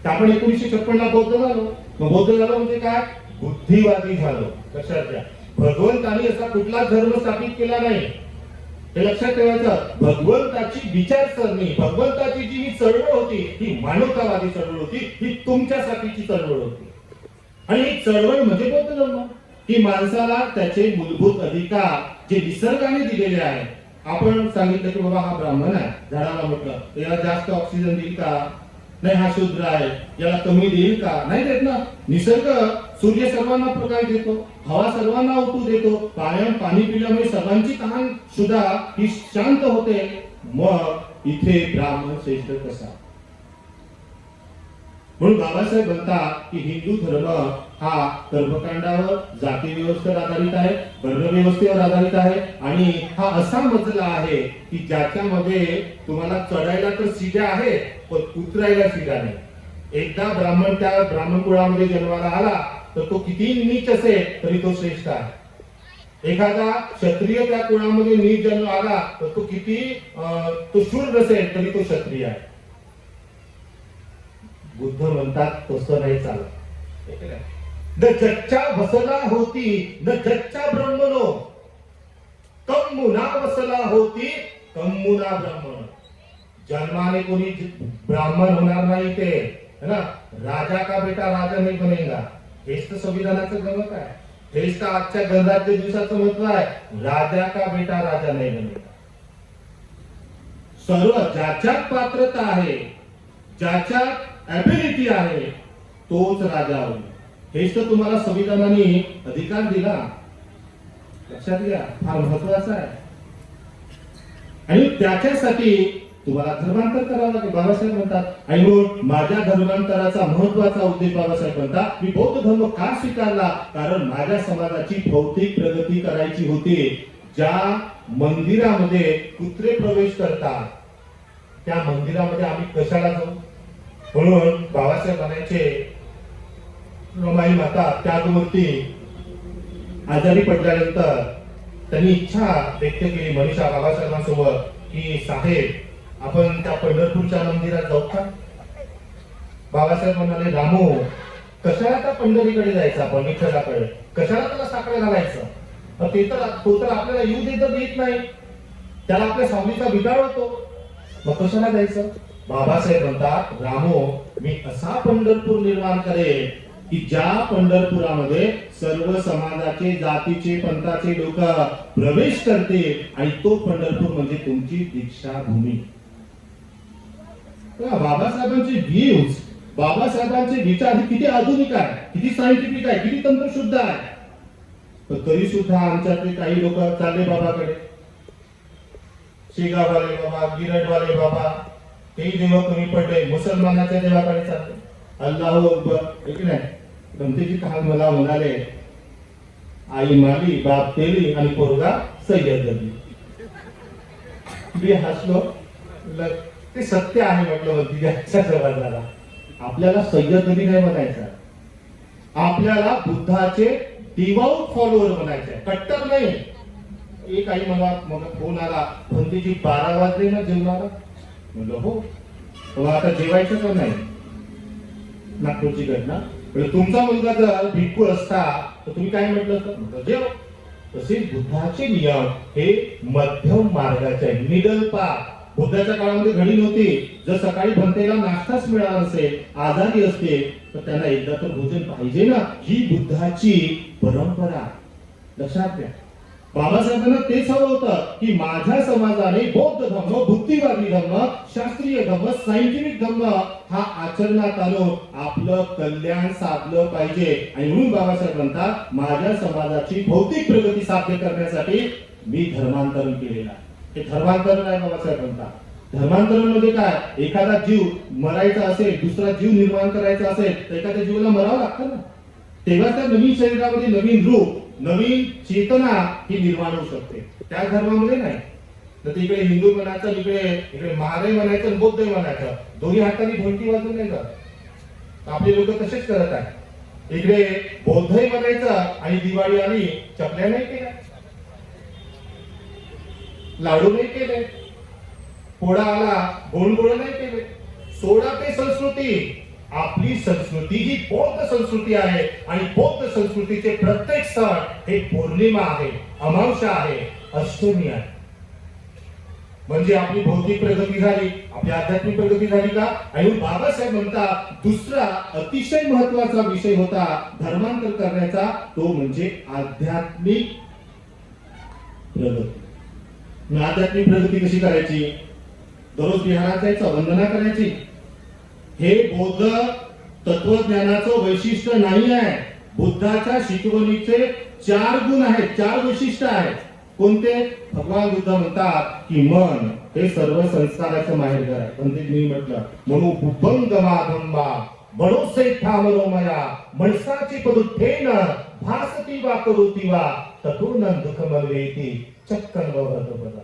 तर आपण 1956 ला बौद्ध झालो. मग बौद्ध झालो म्हणजे काय? बुद्धिवादी झालो. लक्षात घ्या, भगवंतानी असा कुठलाच धर्म स्थापित केला नाही. हे लक्षात ठेवायचं. भगवंताची विचारसरणी, भगवंताची जी ही चळवळ होती, ही मानवतावादी चळवळ होती. ही तुमच्यासाठीची चळवळ होती. आणि ही चळवळ म्हणजे बौद्ध धर्म, की माणसाला त्याचे मूलभूत अधिकार जे निसर्गाने दिलेले आहेत. आपण सांगितलं की बाबा हा ब्राह्मण आहे, झाडाला म्हटलं याला जास्त ऑक्सिजन देईल का? नाही. हा शूद्र आहे, याला कमी देईल का? नाही देत ना. निसर्ग, सूर्य सर्वांना प्रकाश देतो, हवा सर्वांना उठू देतो, पाणी पिल्यामुळे सर्वांची तहान सुद्धा ही शांत होते. मग इथे ब्राह्मण श्रेष्ठ कसा? म्हणून बाबासाहेब म्हणतात की हिंदू धर्म हा कर्मकांडावर, जाती व्यवस्थेवर आधारित आहे, वर्ण व्यवस्थेवर आधारित आहे. आणि हा असा मजला आहे की ज्याच्यामध्ये तुम्हाला चढायला तर शिड्या आहे, पण उतरायला शिड्या नाही. एकदा ब्राह्मण त्या ब्राह्मण कुळामध्ये जन्माला आला तर तो किती नीच असेल तरी तो श्रेष्ठ आहे. एखादा क्षत्रिय त्या कुळामध्ये नीच जन्म आला तर तो किती तो शूर नसेल तरी तो क्षत्रिय आहे. बुद्ध म्हणतात तसं नाही चालत. न जच्चा वसला होती न जच्चा ब्रह्मनो, कम्मुना वसला होती कम्मुना ब्रह्मण. जन्माने कोणी ब्राह्मण होणार नाही ते, है ना. राजा का बेटा राजा नहीं बनेगा. हेच तर संविधानाचं गमत आहे. हेच तर आजच्या गणराज्य दिवसाचं महत्व आहे. राजा का बेटा राजा नाही बनेगा. सर्व ज्याच्यात पात्रता आहे, ज्याच्यात ॲबिलिटी आहे, तोच राजा होईल. हेच तर तुम्हाला संविधानाने अधिकार दिला. लक्षात घ्या, फार महत्वाचा आहे. आणि त्याच्यासाठी तुम्हाला धर्मांतर करावं लागेल. बाबासाहेब म्हणतात, आणि मग माझ्या धर्मांतराचा महत्वाचा उद्देश बाबासाहेब म्हणतात, मी बौद्ध धर्म का स्वीकारला? कारण माझ्या समाजाची भौतिक प्रगती करायची होती. ज्या मंदिरामध्ये कुत्रे प्रवेश करतात त्या मंदिरामध्ये आम्ही कशाला जाऊ? म्हणून बाबासाहेब म्हणायचे, रमाई माता त्यागमूर्ती आजारी पडल्यानंतर त्यांनी इच्छा व्यक्त केली मनीषा बाबासाहेबांसोबत की साहेब आपण त्या पंढरपूरच्या मंदिरात जाऊ का? बाबासाहेब म्हणाले, रामू कशाला त्या पंढरीकडे जायचं? आपण विठ्ठलाकडे कशाला त्याला साखळे घालायचं? तो तर आपल्याला येऊ देत नाही, त्याला आपल्या सावलीचा बिघाड होतो, मग कशाला जायचं? बाबासाहेब म्हणतात, रामो मी असा पंढरपूर निर्माण करेन की ज्या पंढरपुरामध्ये सर्व समाजाचे, जातीचे, पंथाचे लोक प्रवेश करतील आणि तो पंढरपूर म्हणजे तुमची दीक्षाभूमी. बाबासाहेबांचे व्ह्यूज, बाबासाहेबांचे विचार किती आधुनिक आहे, किती सायंटिफिक आहे, किती तंत्रशुद्ध आहे. पण तरी सुद्धा आमच्यातले काही लोक चालले बाबाकडे, शेगाववाले बाबा, गिरडवाले बाबा, तेही देव कमी पडले, मुसलमानाच्या देवाकडे चालले. अल्लाहू अकबर. एक नाही, गमतीची कहाणी मला म्हणाले, आई माली बाप तेली आणि पोरगा सय्यद अली. मी हसलो. ते सत्य आहे म्हटलं भंतीजीच्या समाजाला. आपल्याला सय्यद अली नाही म्हणायचं, आपल्याला बुद्धाचे डिवाउट फॉलोअर बनायचे, कट्टर नाही. एक आई मला मग फोन आला, भंतीजी 12 वाजले ना जेवणाला. म्हणलं हो. मग आता जेवायचं का नाही. नागपूरची घटना. तुमचा मुलगा जर भिक्खू असता तर तुम्ही काय म्हटलं असतं, जेव. तसेच बुद्धाचे नियम हे मध्यम मार्गाचे आहे, मिडल पाथ. बुद्धाच्या काळामध्ये घडी नव्हती. जर सकाळी भंतेला नाश्ताच मिळाला नसेल, आजारी असते, तर त्यांना एकदा तर भोजन पाहिजे ना. ही बुद्धाची परंपरा. लक्षात घ्या. बाबासाहेबांना तेच हवं होतं की माझ्या समाजाने बौद्ध धर्म, बुद्धिवादी धर्म, शास्त्रीय धर्म, सायंटिफिक धर्म हा आचरणात आणून आपलं कल्याण साधलं पाहिजे. आणि म्हणून बाबासाहेब म्हणतात माझ्या समाजाची भौतिक प्रगती साध्य करण्यासाठी मी धर्मांतरण केलेलं आहे. हे धर्मांतरण आहे बाबासाहेब म्हणतात. धर्मांतरण म्हणजे काय, एखादा जीव मरायचा असेल, दुसरा जीव निर्माण करायचा असेल तर एखाद्या जीवाला मरावं लागतं ना. तेव्हा त्या नवीन शरीरामध्ये नवीन रूप, नवीन चेतना ही निर्माण होऊ शकते. त्या धर्मामध्ये नाही. तर इकडे हिंदू म्हणायचं, इकडे महाराय म्हणायचं, बौद्ध म्हणायचं. दोन्ही हाताने घंटी वाजून नाही जात. आपले लोक तसेच करत आहेत. इकडे बौद्धही म्हणायचं आणि दिवाळी आली चकल्या नाही केल्या, लाडू नाही केले, पोळा आला गोड नाही केले. सोडा ते संस्कृती. आपली संस्कृती ही बौद्ध संस्कृती आहे आणि बौद्ध संस्कृतीचे प्रत्येक सण हे पौर्णिमा आहे, अमावस्या आहे, अष्टमी आहे. म्हणजे आपली भौतिक प्रगती झाली, आपली आध्यात्मिक प्रगती झाली का. आणि बाबासाहेब म्हणतात दुसरा अतिशय महत्वाचा विषय होता धर्मांतर करण्याचा, तो म्हणजे आध्यात्मिक प्रगती. आध्यात्मिक प्रगती कशी करायची. दररोज विहारात जायचं, वंदना करायची. हे बौद्ध तत्वज्ञानाचं वैशिष्ट्य नाही आहे. बुद्धाच्या शिकवणीचे 4 गुण आहेत, 4 वैशिष्ट्य आहेत. कोणते. भगवान बुद्ध म्हणतात की मन हे सर्व संस्काराचं माहेरघर आहे. पंडितनी म्हटलं म्हणून बुद्धंगमाधंबा बडोसे ठामरोमया मनसाची पदुत्थेन भासती वा करोती वा ततोन दुःखमलवेती चक्कन वरदपद.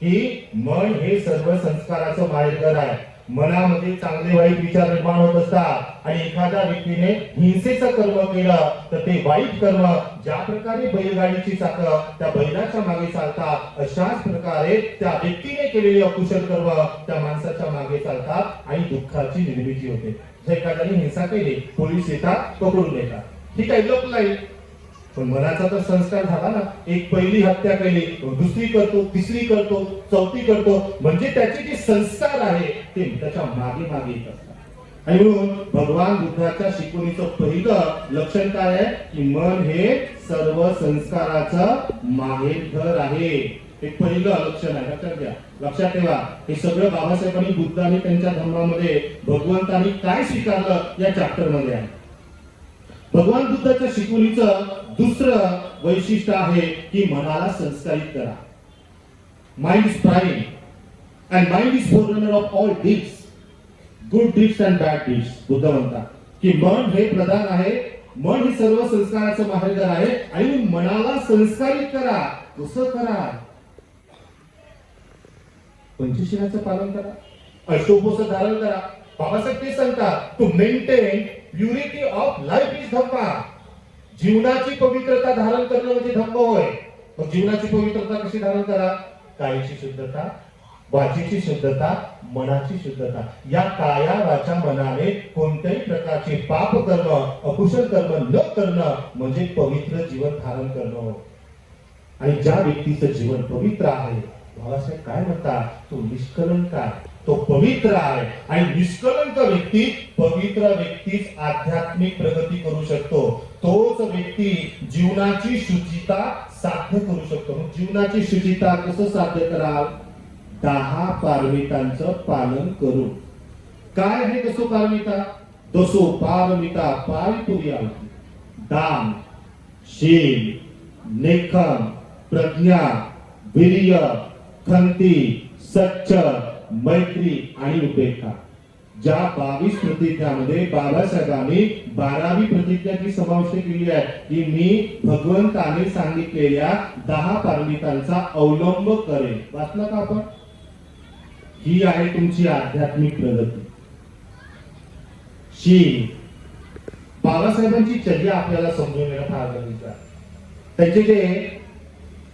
की मन हे सर्व संस्काराचं माहेरघर आहे. मनामध्ये चांगले वाईट विचार निर्माण होत असतात आणि एखाद्या व्यक्तीने हिंसेचं कर्म केलं तर ते वाईट कर्म, ज्या प्रकारे बैलगाडीची चाकं त्या बैलाच्या मागे चालतात, अशाच प्रकारे त्या व्यक्तीने केलेले अकुशल कर्म त्या माणसाच्या मागे चालतात आणि दुःखाची निर्मिती होते. जर एखाद्याने हिंसा केली, पोलीस येतात, पकडून नेतात, ठीक आहे, लोक नाही. पण मनाचा तर संस्कार झाला ना. एक पहिली हत्या केली, दुसरी करतो, तिसरी करतो, चौथी करतो. म्हणजे त्याचे जे संस्कार आहे ते त्याच्या मागे मागे येत असतात. आणि म्हणून भगवान बुद्धाच्या शिकवणीचं पहिलं लक्षण काय आहे की मन हे सर्व संस्काराचं माहेरघर आहे. हे पहिलं लक्षण आहे. लक्षात घ्या, लक्षात ठेवा. हे सगळं बाबासाहेबांनी, बुद्धांनी त्यांच्या धर्मामध्ये भगवंतांनी काय स्वीकारलं या चॅप्टर मध्ये आहे. भगवान बुद्धाच्या शिकवणीचं दुसरं वैशिष्ट्य आहे की मनाला संस्कारित करा. Mind is prime and mind is forerunner of all deeds, good deeds and bad deeds. Buddha म्हणतात की मन हे प्रधान आहे, मन हे सर्व संस्काराचं माहेरघर आहे आणि मनाला संस्कारित करा. कसं करा. पंचशीलाचं पालन करा, अष्टोपचं धारण करा. बाबासाहेब ते सांगतात to maintain purity of life is Dhamma. जीवनाची पवित्रता धारण करणं म्हणजे धम्म होय. मग जीवनाची पवित्रता कशी धारण करा. कायची शुद्धता, वाचीची शुद्धता, मनाची शुद्धता. या काया वाचा मनाने कोणत्याही प्रकारचे पाप कर्म, अकुशल कर्म न करणं म्हणजे पवित्र जीवन धारण करणं. आणि ज्या व्यक्तीचं जीवन पवित्र आहे, बाबासाहेब काय म्हणतात, तो निष्कलंक आहे, तो पवित्र आहे. आणि निष्कलंक व्यक्ती, पवित्र व्यक्तीच आध्यात्मिक प्रगती करू शकतो. तोच व्यक्ती जीवनाची शुचिता साध्य करू शकतो. जीवनाची शुचिता कसं साध्य कराल. 10 पारमितांचं पालन करू. काय आहे 10 पारमिता. 10 पारमिता पारिपुर्या. दान, शील, नेखम, प्रज्ञा, वीर्य, खंती, सच्च, मैत्री आणि उपेक्षा. ज्या 22 प्रतिज्ञामध्ये बाबासाहेबांनी 12वी प्रतिज्ञाची समाविष्ट केली आहे की मी भगवंताने सांगितलेल्या 10 पारमितांचा अवलंब करेल. वाचलं का आपण? ही आहे तुमची आध्यात्मिक प्रगती. बाबासाहेबांची चर्या आपल्याला समजून घेणं फार गरजेचं आहे. त्यांचे जे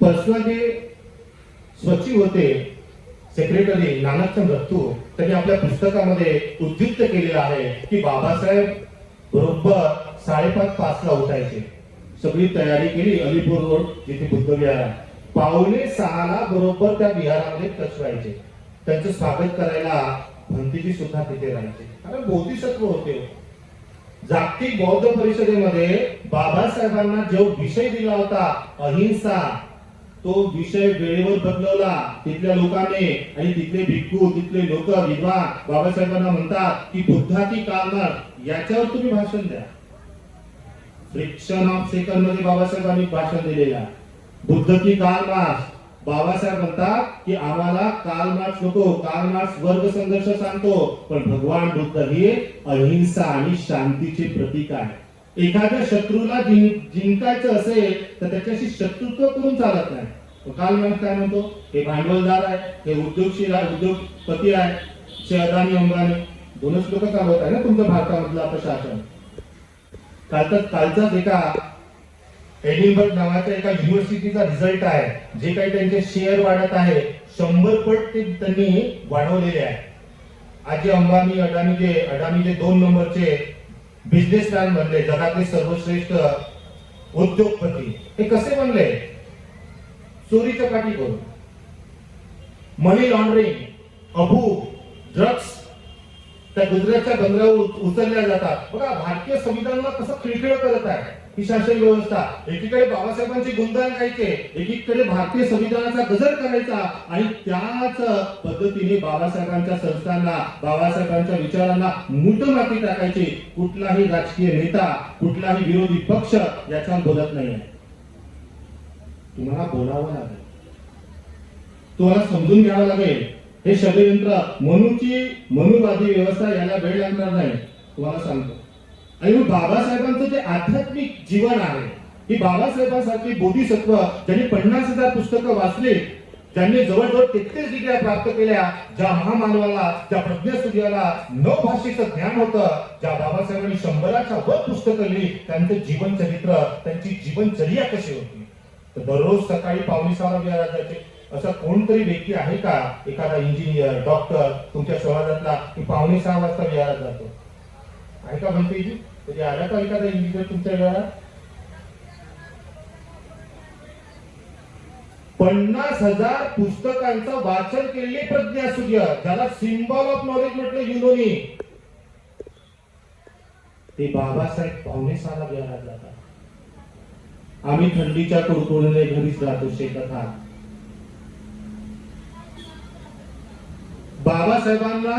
पर्सनल जे सचिव होते, सेक्रेटरी नानकचंद रत्तू, त्यांनी आपल्या पुस्तकामध्ये उद्युक्त केलेलं आहे की बाबासाहेब बरोबर 5:30 उठायचे. सगळी तयारी केली, अलीपूर रोड जिथे बुद्ध विहार आहे, 5:45 बरोबर त्या विहारामध्ये टच व्हायचे. त्यांचं स्वागत करायला भंतीजी सुद्धा तिथे राहायचे, कारण बोधिसत्व होते. जागतिक बौद्ध परिषदेमध्ये बाबासाहेबांना जो विषय दिला होता अहिंसा, तो विषय वेळेवर बदलवला तिथल्या लोकांनी. आणि तिथले भिक्खू, तिथले लोक विद्वान बाबासाहेबांना म्हणतात की बुद्धाची कालमार्ग याच्यावर तुम्ही भाषण द्या. फ्रिक्शन ऑफ सेकंड मध्ये बाबासाहेबांनी भाषण दिलेलं आहे. बुद्ध की कालमार्ग. बाबासाहेब म्हणतात की आम्हाला कार्ल मार्क्स नको, कार्ल मार्क्स वर्ग संघर्ष सांगतो, पण भगवान बुद्ध हे अहिंसा आणि शांतीचे प्रतीक आहे. एखाद्या शत्रूला जिंकायचं असेल तर त्याच्याशी शत्रुत्व करून चालत नाही. कार्ल मार्क्स काय म्हणतो? हे भांडवलदार आहे, हे उद्योगशील आहे, उद्योगपती आहे, अदानी अंबानी दोनच लोक चालवत आहे ना तुमच्या भारतामधलं आता शासन. कालचाच एका एडिनबर्ग नावाच्या एका युनिव्हर्सिटीचा रिझल्ट आहे. जे काही त्यांचे शेअर वाढत आहे 100 पट ते त्यांनी वाढवलेले आहे. आज जे अंबानी अडानी जे 2 नंबरचे बिझनेसमॅन बनले, जगातले सर्वश्रेष्ठ उद्योगपती, हे कसे बनले? चोरी चपाटी करून, मनी लॉन्ड्रिंग, अफू, ड्रग्स त्या गुजरातच्या बंदरावर उचलल्या जातात. बघा भारतीय संविधानाला कसं खिळखिळ करत आहे ही शासन व्यवस्था. एकीकडे बाबासाहेबांचे गुणगान गायचे, एकीकडे भारतीय संविधानाचा गजर करायचा, आणि त्याच पद्धतीने बाबासाहेबांच्या संस्थांना, बाबासाहेबांच्या विचारांना मूठ माती टाकायची. कुठलाही राजकीय नेता, कुठलाही विरोधी पक्ष याच्यावर बोलत नाही. तुम्हाला बोलावं लागेल, तुम्हाला समजून घ्यावं लागेल. हे षडयंत्र, मनुवादी व्यवस्था याला वेळ लागणार नाही, तुम्हाला सांगतो. आणि बाबासाहेबांचं जे आध्यात्मिक जीवन आहे, ही बाबासाहेबांसारखी बोधिसत्व ज्यांनी 50,000 पुस्तकं वाचली, ज्यांनी जवळजवळ 33 डिग्र्या प्राप्त केल्या, ज्या महामानवाला, ज्या प्रज्ञासूर्याला 9 भाषेचं ज्ञान होतं, ज्या बाबासाहेबांनी 100च्या वर पुस्तकं लिहिली, त्यांचं जीवन चरित्र, त्यांची जीवनचर्या कशी होती. तर दररोज सकाळी 5:45 विहारात जायचे. असा कोणतरी व्यक्ती आहे का, एखादा इंजिनियर, डॉक्टर तुमच्या समाजातला की 5:45 वाजता विहारात जातो? आहे का म्हणते? कधी आला का एखादा इंजिनियर तुमच्या घरात? 50,000 पुस्तकांचं वाचन केलेले प्रज्ञासूर्य, ज्याला सिम्बॉल ऑफ नॉलेज म्हटलं युनोनी, ते बाबासाहेब 5:45 विहारात जातात. आम्ही थंडीच्या कुडकुडीने घरीच राहतो शेतात. बाबासाहेबांना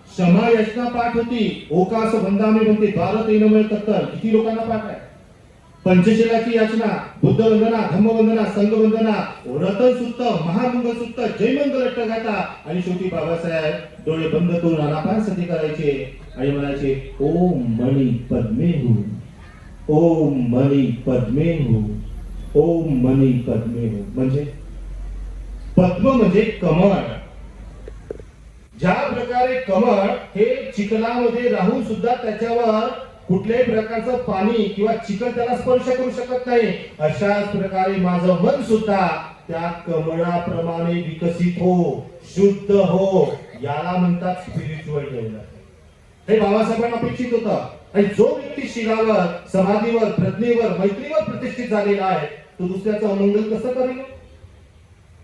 क्षमा याचना पाठ होती. ओकास बंदामी म्हणते, भारत ऐनमय तत्तर. किती लोकांना पाठ आहे? पंचशिलाची याचना, बुद्ध वंदना, धम्म वंदना, संघ वंदना, रतन सुत्त, महामंगल सुत्त, जयमंगल अट्टगाथा. आणि शेवटी बाबासाहेब डोळे बंद करून अनापानसती करायचे आणि म्हणायचे, ओम मणी पद्मेहू, ओम मणी पद्मेहू, ओम मणी पद्मेहू. म्हणजे पद्म म्हणजे कमळ. ज्या प्रकारे कमळ हे चिखलामध्ये राहून सुद्धा त्याच्यावर कुठल्याही प्रकारचं पाणी किंवा चिखल त्याला स्पर्श करू शकत नाही, अशाच प्रकारे माझं मन सुद्धा त्या कमळाप्रमाणे विकसित हो, शुद्ध हो. याला म्हणतात स्पिरिच्युअल डेव्हलपमेंट. हे बाबासाहेबांना अपेक्षित होतं. आणि जो व्यक्ती शिलावर, समाधीवर, प्रज्ञेवर, मैत्रीवर प्रतिष्ठित झालेला आहे, तो दुसऱ्याचं अमंगल कसं करेल?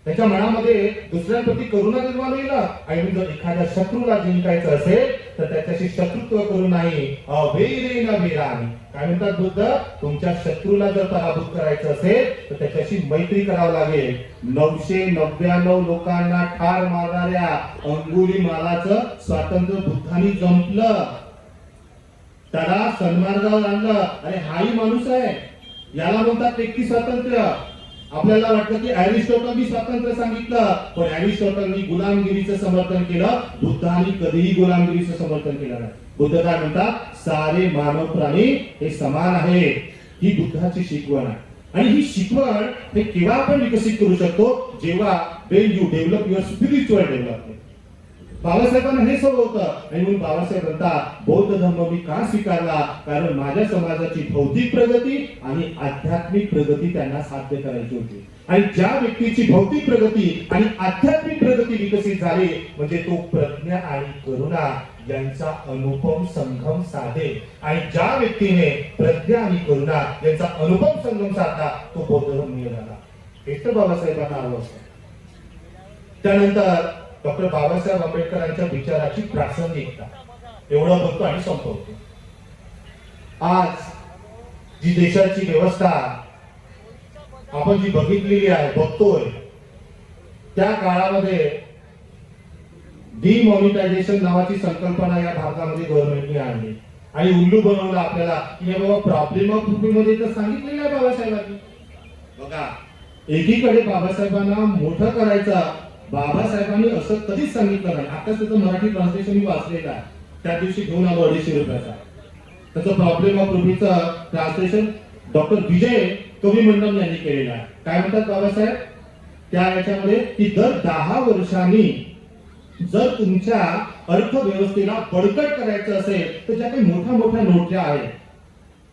त्याच्या मनामध्ये दुसऱ्यांप्रती करुणा निर्माण होईल. आणि जर एखाद्या शत्रूला जिंकायचं असेल तर त्याच्याशी शत्रुत्व करू नाही, अवैरेन वीरानी. काय म्हणतात बुद्ध? तुमच्या शत्रूला जर पराभूत करायचं असेल तर त्याच्याशी मैत्री करावं लागेल. 999 लोकांना ठार मारणाऱ्या अंगुलीमालाचं स्वातंत्र्य बुद्धांनी जंपलं, त्याला सन्मार्गावर आणलं. आणि हाही माणूस आहे, याला म्हणतात व्यक्ती स्वातंत्र्य. आपल्याला वाटतं की अरिस्टॉटलनी स्वातंत्र्य सांगितलं, पण अरिस्टॉटलनी गुलामगिरीचं समर्थन केलं, बुद्धांनी कधीही गुलामगिरीचं समर्थन केलं नाही. बुद्ध काय म्हणतात, सारे मानव प्राणी हे समान आहेत. ही बुद्धाची शिकवण आहे. आणि ही शिकवण हे केव्हा आपण विकसित करू शकतो, जेव्हा Wien you develop your spiritual development. बाबासाहेबांना हे सवय होतं आणि म्हणून बाबासाहेब म्हणतात, बौद्ध धर्म मी का स्वीकारला, कारण माझ्या समाजाची भौतिक प्रगती आणि आध्यात्मिक प्रगती त्यांना साध्य करायची होती. आणि ज्या व्यक्तीची भौतिक प्रगती आणि आध्यात्मिक प्रगती विकसित झाली, म्हणजे तो प्रज्ञा आणि करुणा यांचा अनुपम संगम साधेल. आणि ज्या व्यक्तीने प्रज्ञा आणि करुणा यांचा अनुपम संगम साधला, तो बौद्ध धर्मीय झाला. हेच तर बाबासाहेबांना हवं असतं. त्यानंतर डॉक्टर बाबासाहेब आंबेडकरांच्या विचाराची प्रासंगिकता. एवढं बोलतो आणि संपवतो. आज जी देशाची व्यवस्था आपण जी बघितलेली आहे, बघतोय, त्या काळामध्ये डिमॉनिटायझेशन नावाची संकल्पना या भारतामध्ये गव्हर्नमेंटने आणली आणि उल्लू बनवलं आपल्याला की हे बाबा प्रॉब्लेम ऑफ मध्ये तर सांगितलेलं आहे बाबासाहेबांनी. बघा, एकीकडे बाबासाहेबांना मोठं करायचं, बाबासाहेबांनी असं कधीच सांगितलं नाही. आता त्याचं मराठी ट्रान्सलेशन मी वाचलेलं आहे, त्या दिवशी घेऊन आलो 250 रुपयाचा. त्याचं प्रॉब्लेम ऑफ रुपीचं ट्रान्सलेशन डॉक्टर विजय कवी मंडल यांनी केलेलं आहे. काय म्हणतात बाबासाहेब त्या याच्यामध्ये, की दर 10 वर्षांनी जर तुमच्या अर्थव्यवस्थेला बळकट करायचं असेल तर ज्या काही मोठ्या मोठ्या नोटा आहेत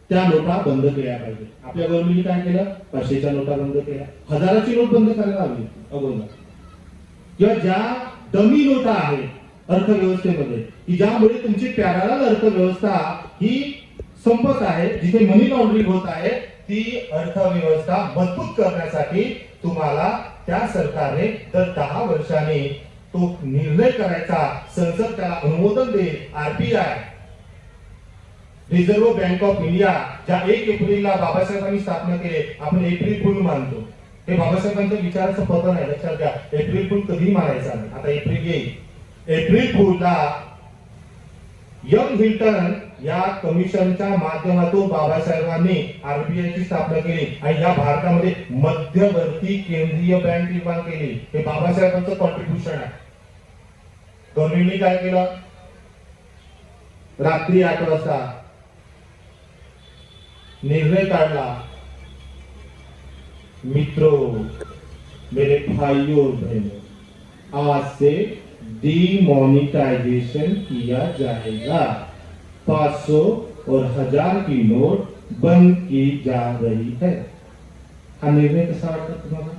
त्या नोटा बंद केल्या पाहिजे. आपल्या गव्हर्नमेंटने काय केलं, 500च्या नोटा बंद केल्या, 1000ची नोट बंद करायला हवी अगोदर. किंवा ज्या डमी नोटा आहेत अर्थव्यवस्थेमध्ये, की ज्यामुळे तुमची पॅरलल अर्थव्यवस्था ही संपत आहे, जिथे मनी लॉन्ड्रिंग होत आहे, ती अर्थव्यवस्था मजबूत करण्यासाठी तुम्हाला त्या सरकारने दर 10 वर्षांनी तो निर्णय करायचा, संसद त्याला अनुमोदन देईल. RBI, reserve bank of India, ज्या 1 एप्रिलला बाबासाहेबांनी स्थापना केली, आपण एप्रिल फुल मानतो. हे बाबासाहेबांच्या विचाराचं पतन आहे, लक्षात घ्या. एप्रिल फुल कधीही मानायचा नाही, आता एप्रिल येईल. एप्रिल फुलला यंग हिल्टन या कमिशनच्या माध्यमातून बाबासाहेबांनी आरबीआयची स्थापना केली आणि या भारतामध्ये मध्यवर्ती केंद्रीय बँक निर्माण केली. हे बाबासाहेबांचं कॉन्ट्रीब्युशन आहे. गव्हर्नमेंटने काय केलं, रात्री 8 वाजता निर्णय काढला, मित्रों, मेरे भाइयों बहनों, आज से डिमोनिटाइजेशन किया जाएगा. 500 और 1000 की नोट बंद की जा रही है. हा निर्णय कसा वाटतो तुम्हाला?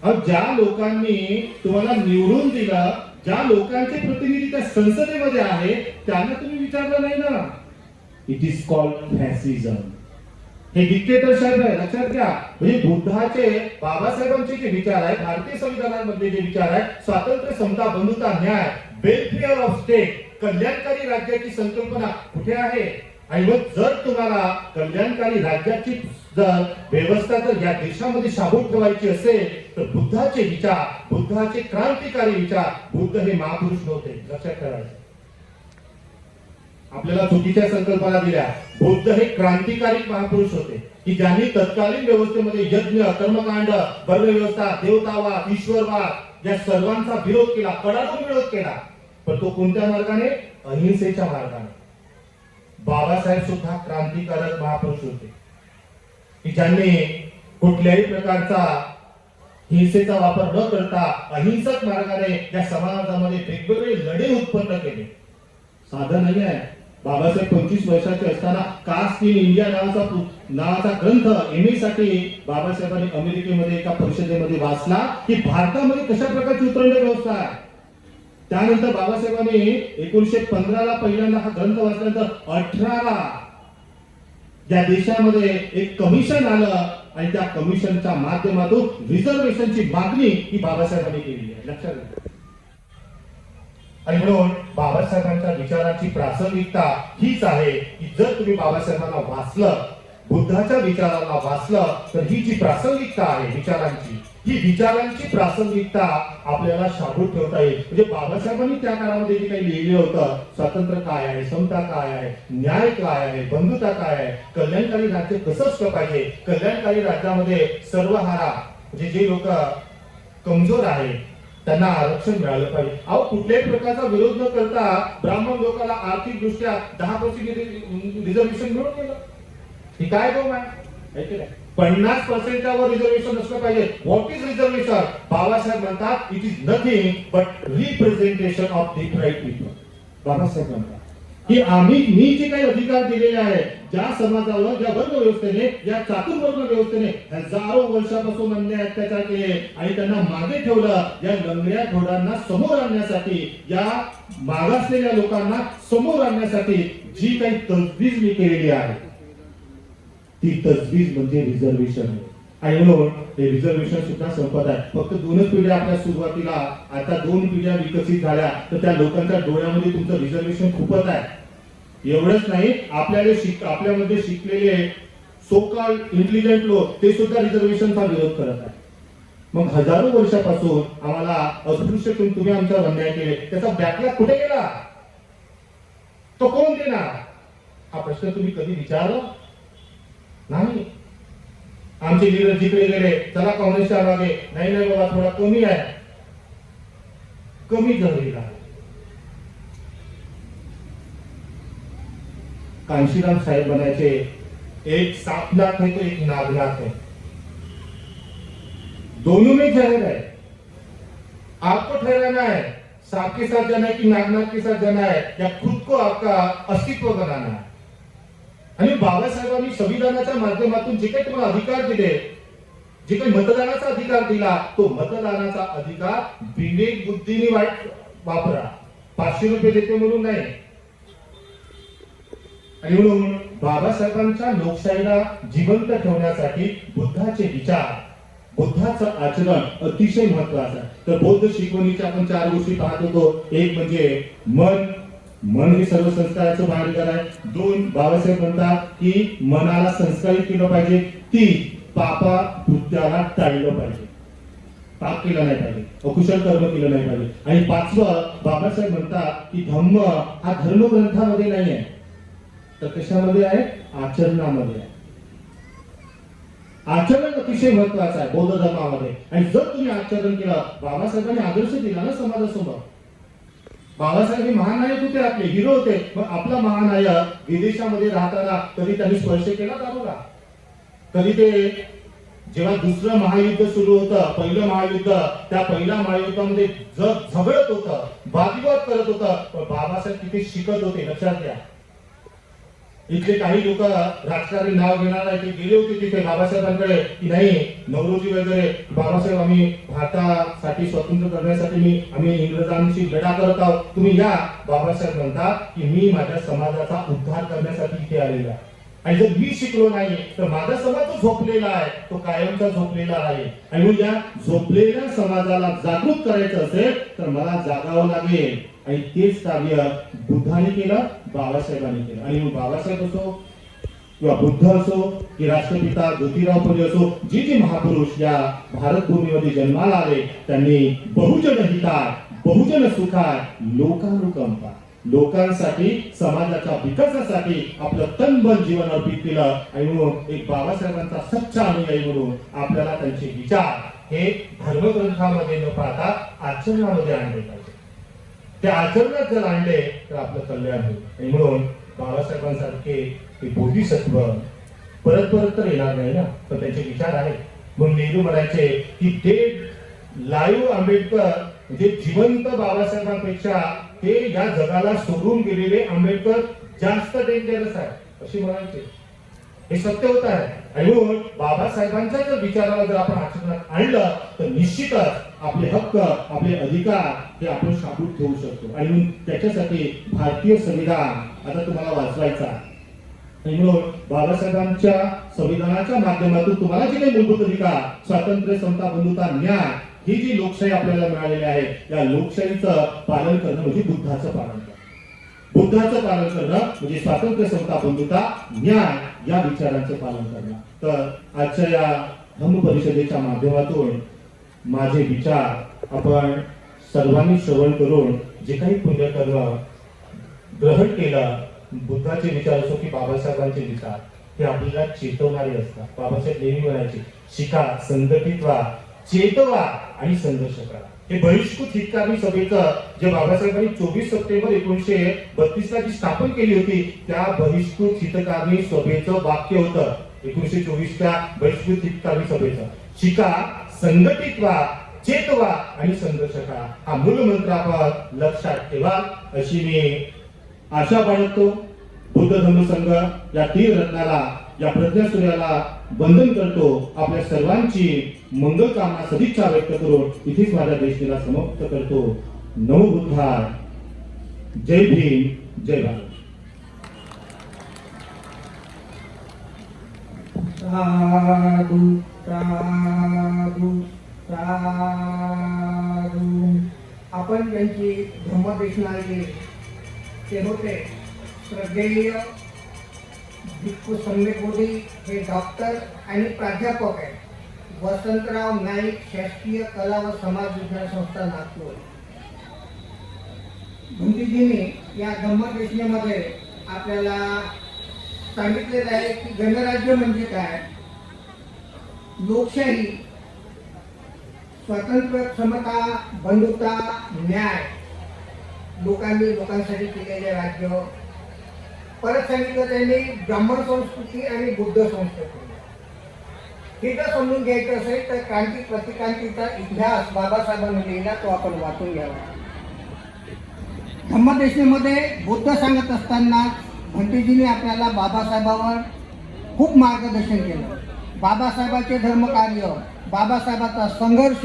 अब ज्या लोकांनी तुम्हाला निवडून दिलं, ज्या लोकांचे प्रतिनिधी त्या संसदेमध्ये आहे, त्यांना तुम्ही विचारलं नाही ना. It is called fascism. हे डिक्टेटरशिप आहे, लक्षात घ्या. म्हणजे बुद्धाचे, बाबासाहेबांचे जे विचार आहे, भारतीय संविधानामधले जे विचार आहे, स्वातंत्र्य, समता, बंधुता, न्याय, वेलफेअर ऑफ स्टेट, कल्याणकारी राज्याची संकल्पना कुठे आहे? आणि मग जर तुम्हाला कल्याणकारी राज्याची जर व्यवस्था जर या देशामध्ये शाबूत ठेवायची असेल तर बुद्धाचे विचार, बुद्धाचे क्रांतिकारी विचार, बुद्ध हे महापुरुष नव्हते, लक्षात ठेवायचं. आपल्याला चुकीच्या संकल्पना दिल्या. बुद्ध हे क्रांतिकारी महापुरुष होते की ज्यांनी तत्कालीन व्यवस्थेमध्ये यज्ञ, कर्मकांड, वर्णव्यवस्था, देवतावाद, ईश्वरवाद या सर्वांचा विरोध केला, कडाडून विरोध केला. पण तो कोणत्या मार्गाने? अहिंसेच्या मार्गाने. बाबासाहेब सुद्धा क्रांतिकारक महापुरुष होते की ज्यांनी कुठल्याही प्रकारचा हिंसेचा वापर न करता अहिंसक मार्गाने या समाजामध्ये वेगवेगळे लढे उत्पन्न केले. साधं नाही आहे. बाबासाहेब 25 वर्षाचे असताना कास्ट इन इंडिया नावाचा ग्रंथ MA साठी बाबासाहेबांनी अमेरिकेमध्ये एका परिषदेमध्ये वाचला की भारतामध्ये कशा प्रकारची उतरंड व्यवस्था आहे. त्यानंतर बाबासाहेबांनी 1915ला पहिल्यांदा हा ग्रंथ वाचल्यानंतर 18ला या देशामध्ये एक कमिशन आलं आणि त्या कमिशनच्या माध्यमातून रिझर्वेशनची मागणी ही बाबासाहेबांनी केली आहे, लक्षात घ्या. आणि म्हणून बाबासाहेबांच्या विचाराची प्रासंगिकता हीच आहे की जर तुम्ही बाबासाहेबांना वाचलं, बुद्धाच्या विचारांना वाचलं, तर ही जी प्रासंगिकता आहे विचारांची, ही विचारांची प्रासंगिकता आपल्याला शाबूत ठेवता येईल. म्हणजे बाबासाहेबांनी त्या काळामध्ये जे काही लिहिलं होतं, स्वातंत्र्य काय आहे, समता काय आहे, न्याय काय आहे, बंधुता काय आहे, कल्याणकारी राज्य कसं असलं पाहिजे, कल्याणकारी राज्यामध्ये सर्वहारा म्हणजे जे लोक कमजोर आहेत त्यांना आरक्षण मिळालं पाहिजे. अहो कुठल्याही प्रकारचा विरोध न करता ब्राह्मण लोकांना आर्थिक दृष्ट्या 10% रिझर्वेशन मिळून गेलं. ही काय गोम आहे? 50% वर रिझर्वेशन असलं पाहिजे. What is reservation? बाबासाहेब म्हणतात it is nothing but representation of different people. Babasaheb म्हणतात की मी जे काही अधिकार दिलेले आहे ज्या समाजावर, ज्या वर्ण व्यवस्थेने, या चातुर्वर्ण व्यवस्थेने हजारो वर्षापासून अन्याय अत्याचार केले आणि त्यांना मागे ठेवलं, या लंगड्या घोडांना समोर आणण्यासाठी, या मागासलेल्या लोकांना समोर आणण्यासाठी जी काही तजवीज मी केलेली आहे ती तजवीज म्हणजे रिझर्वेशन आहे. आणि म्हणून हे रिझर्वेशन सुद्धा संपत आहे. फक्त 2च पिढ्या आपल्या सुरुवातीला, आता 2 पिढ्या विकसित झाल्या तर त्या लोकांच्या डोळ्यामध्ये तुमचं रिझर्वेशन खूपच आहे. एवढंच नाही, आपल्यामध्ये शिकलेले सोकॉल्ड इंटेलिजंट लोक ते सुद्धा रिझर्वेशनचा विरोध करत आहेत. मग हजारो वर्षापासून आम्हाला अस्पृश्य तुम्ही आमच्यावर अन्याय केले, त्याचा बॅकलॅग कुठे गेला? तो कोण देणार? हा प्रश्न तुम्ही कधी विचारला नाही. आमचे लीडर जिकडे गेले, चला काँग्रेसच्या मागे, नाही बाबा थोडा कमी आहे, कमी जमिनीला. कांशीराम साहेब बनायचे, एक सापनाथ है तो एक नागनाथ है, दोनों में जहर है. आपको ठहराना है सांप के साथ जाना है कि नागनाथ के साथ जाना है, या खुद को आपका अस्तित्व बनाना है. आणि बाबासाहेबांनी संविधानाच्या माध्यमातून जे काही तुम्हाला अधिकार दिले, जे काही मतदानाचा अधिकार दिला, तो मतदानाचा अधिकार विवेक बुद्धीने वापरा. 500 रुपये देते म्हणून नाही. आणि म्हणून बाबासाहेबांच्या लोकशाहीला जिवंत ठेवण्यासाठी बुद्धाचे विचार, बुद्धाचं आचरण अतिशय महत्वाचं आहे. तर बौद्ध शिकवणीच्या आपण 4 गोष्टी पाहत होतो. एक म्हणजे मन हे सर्व संस्काराचं बाहेरघर आहे. 2 बाबासाहेब म्हणतात की मनाला संस्कारित केलं पाहिजे. 3 पापा कृत्याला टाळलं पाहिजे, पाप केलं नाही पाहिजे, अकुशल कर्म केलं नाही पाहिजे. आणि 5वं बाबासाहेब म्हणतात की धम्म हा धर्मग्रंथामध्ये नाही आहे, तर कशामध्ये आहे? आचरणामध्ये आहे. आचरण अतिशय महत्वाचं आहे बौद्ध धर्मामध्ये. आणि जर तुम्ही आचरण केलं, बाबासाहेबांनी आदर्श दिला ना समाजासमोर. बाबासाहेब हे महानायक होते, आपले हिरो होते. मग आपला महानायक विदेशामध्ये राहताना कधी त्यांनी स्पर्श केला दारूला? कधी ते जेव्हा दुसरं महायुद्ध सुरू होतं, पहिलं महायुद्ध, त्या पहिल्या महायुद्धामध्ये जग झगडत होतं, वादविवाद करत होतं, पण बाबासाहेब तिथे शिकत होते. लक्षात घ्या. इथले काही लोक राजकारणी नाव घेणार आहे, ते गेले होते तिथे बाबासाहेबांकडे की नाही नवरोजी वगैरे, बाबासाहेब आम्ही भारतासाठी स्वतंत्र करण्यासाठी आम्ही इंग्रजांशी लढा करत आहोत, तुम्ही या. बाबासाहेब म्हणतात की मी माझ्या समाजाचा उद्धार करण्यासाठी इथे आलेला आहे. आणि जर मी शिकलो नाही तर माझा समाज जो झोपलेला आहे तो कायमचा झोपलेला आहे. आणि मग या झोपलेल्या समाजाला जागृत करायचं असेल तर मला जागावं लागेल. आणि तेच कार्य बुद्धाने केलं, बाबासाहेबांनी केलं. आणि मग बाबासाहेब असो किंवा बुद्ध असो की राष्ट्रपिता ज्योतिराव फुले असो, जे जे महापुरुष या भारत भूमीमध्ये जन्माला आले, त्यांनी बहुजन हिताय, बहुजन सुखाय, लोकानुकंपा, लोकांसाठी, समाजाच्या विकासासाठी आपलं तनबल जीवन अर्पित केलं. आणि म्हणून एक बाबासाहेबांचा सच्चा अनुयायी म्हणून आपल्याला त्यांचे विचार हे धर्मग्रंथामध्ये न पाहता आचरणामध्ये आणले पाहिजे. ते आचरणात जर आणले तर आपलं कल्याण होईल. आणि म्हणून बाबासाहेबांसारखे ते बोधिसत्व परत परत तर येणार नाही ना, तर त्यांचे विचार आहेत. म्हणून नेहरू म्हणायचे की ते लाईव्ह आंबेडकर म्हणजे जिवंत बाबासाहेबांपेक्षा ते या जगाला सोडून गेलेले आंबेडकर जास्त डेंजरस आहे, अशी म्हणायचे. हे सत्य होत आहे. आणि म्हणून बाबासाहेबांच्या जर विचाराला जर आपण आचरणात आणलं तर निश्चितच आपले हक्क, आपले अधिकार हे आपण शाबूत ठेवू शकतो. आणि म्हणून त्याच्यासाठी भारतीय संविधान आता तुम्हाला वाचवायचा. आणि म्हणून बाबासाहेबांच्या संविधानाच्या माध्यमातून तुम्हाला जे काही मूलभूत अधिकार, स्वातंत्र्य, समता, बंधुता, न्याय, ही जी लोकशाही आपल्याला मिळालेली आहे, या लोकशाहीचं पालन करणं म्हणजे बुद्धाचं पालन करणं. बुद्धाचं पालन करणं म्हणजे स्वातंत्र्य, समता, बंधुता, न्याय या विचारांचं पालन करणं. तर आजच्या या धम्म परिषदेच्या माध्यमातून माझे विचार आपण सर्वांनी श्रवण करून जे काही पुण्यकर्म ग्रहण केलं, बुद्धाचे विचार असो की बाबासाहेबांचे विचार, हे आपल्याला चेतवणारे असतात. बाबासाहेब नेहमी म्हणायचे शिका, संघटित व्हा, चेतवा आणि संघर्ष करा. हे बहिष्कृत हितकारी सभेचं जे बाबासाहेबांनी 24 सप्टेंबर 1932 ला जी स्थापन केली होती त्या बहिष्कृत हितकारी सभेचं वाक्य होतं 1924 च्या बहिष्कृत हितकारी सभेचं, शिका, संघटित व्हा, चेतवा आणि संघर्ष करा. हा मूल मंत्र आपण लक्षात ठेवा अशी मी आशा बाळगतो. बुद्ध धम्म संघ या तीन रत्नाला, या प्रज्ञासूर्याला वंदन करतो. आपल्या सर्वांची मंगल कामना, सदिच्छा व्यक्त करून इथेच माझ्या देशाला समाप्त करतो. नमो बुद्धाय. जय भीम, जय भारत. साधु साधु साधु. आपण त्यांची धम्मदेशना ऐकली ते होते श्रद्धेय भिक्खू सम्यक हे डॉक्टर आणि प्राध्यापक आहेत. वसंतराव नाईक शासकीय कला व समाज विज्ञान संस्था नागपूर. भंतीजींनी या धम्मदेशनेमध्ये आपल्याला सांगितलेलं आहे की गणराज्य म्हणजे काय, लोकशाही, स्वातंत्र्य, समता, बंधुता, न्याय, लोकांनी लोकांसाठी केलेले राज्य. परत सांगितलं त्यांनी ब्राह्मण संस्कृती आणि बुद्ध संस्कृती. हे जर समजून घ्यायचं असेल तर क्रांती प्रतिक्रांतीचा इतिहास बाबासाहेबांनी लिहिला, तो आपण वाचून घ्यावा. धम्मदेशनेमध्ये बुद्ध सांगत असताना भंतेजींनी आपल्याला बाबासाहेबांवर खूप मार्गदर्शन केलं. बाबासाहेबांचे धर्मकार्य, बाबासाहेबांचा संघर्ष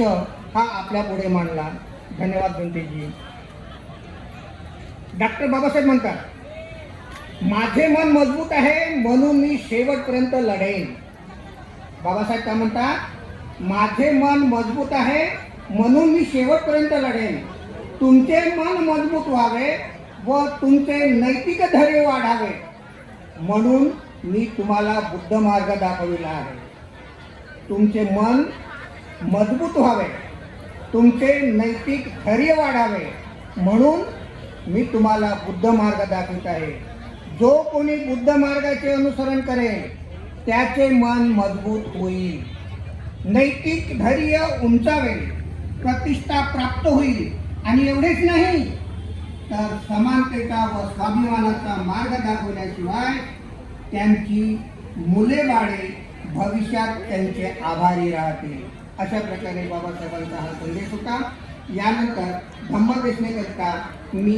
हा आपल्या पुढे मांडला. धन्यवाद भंतेजी. डॉक्टर बाबासाहेब म्हणतात, माझे मन मजबूत आहे म्हणून मी शेवटपर्यंत लढेन. बाबासाहेब काय म्हणतात, माझे मन मजबूत आहे म्हणून मी शेवटपर्यंत लढेन. तुमचे मन मजबूत व्हावे व तुमचे नैतिक धैर्य वाढावे म्हणून मी तुम्हाला बुद्ध मार्ग दाखविला आहे. तुमचे मन मजबूत व्हावे, तुमचे नैतिक धैर्य वाढावे म्हणून मी तुम्हाला बुद्ध मार्ग दाखवित आहे. जो कोणी बुद्ध मार्गाचे अनुसरण करेल त्याचे मन मजबूत होईल, नैतिक धैर्य उंचावेल, प्रतिष्ठा प्राप्त होईल आणि एवढेच नाही तर समानतेचा व स्वाभिमानाचा मार्ग दाखवल्याशिवाय त्यांची मुले बाळे भविष्यात त्यांचे आभारी राहतील. अशा प्रकारे बाबासाहेबांचा हा संदेश होता. यानंतर धम्मदेशनेकरता मी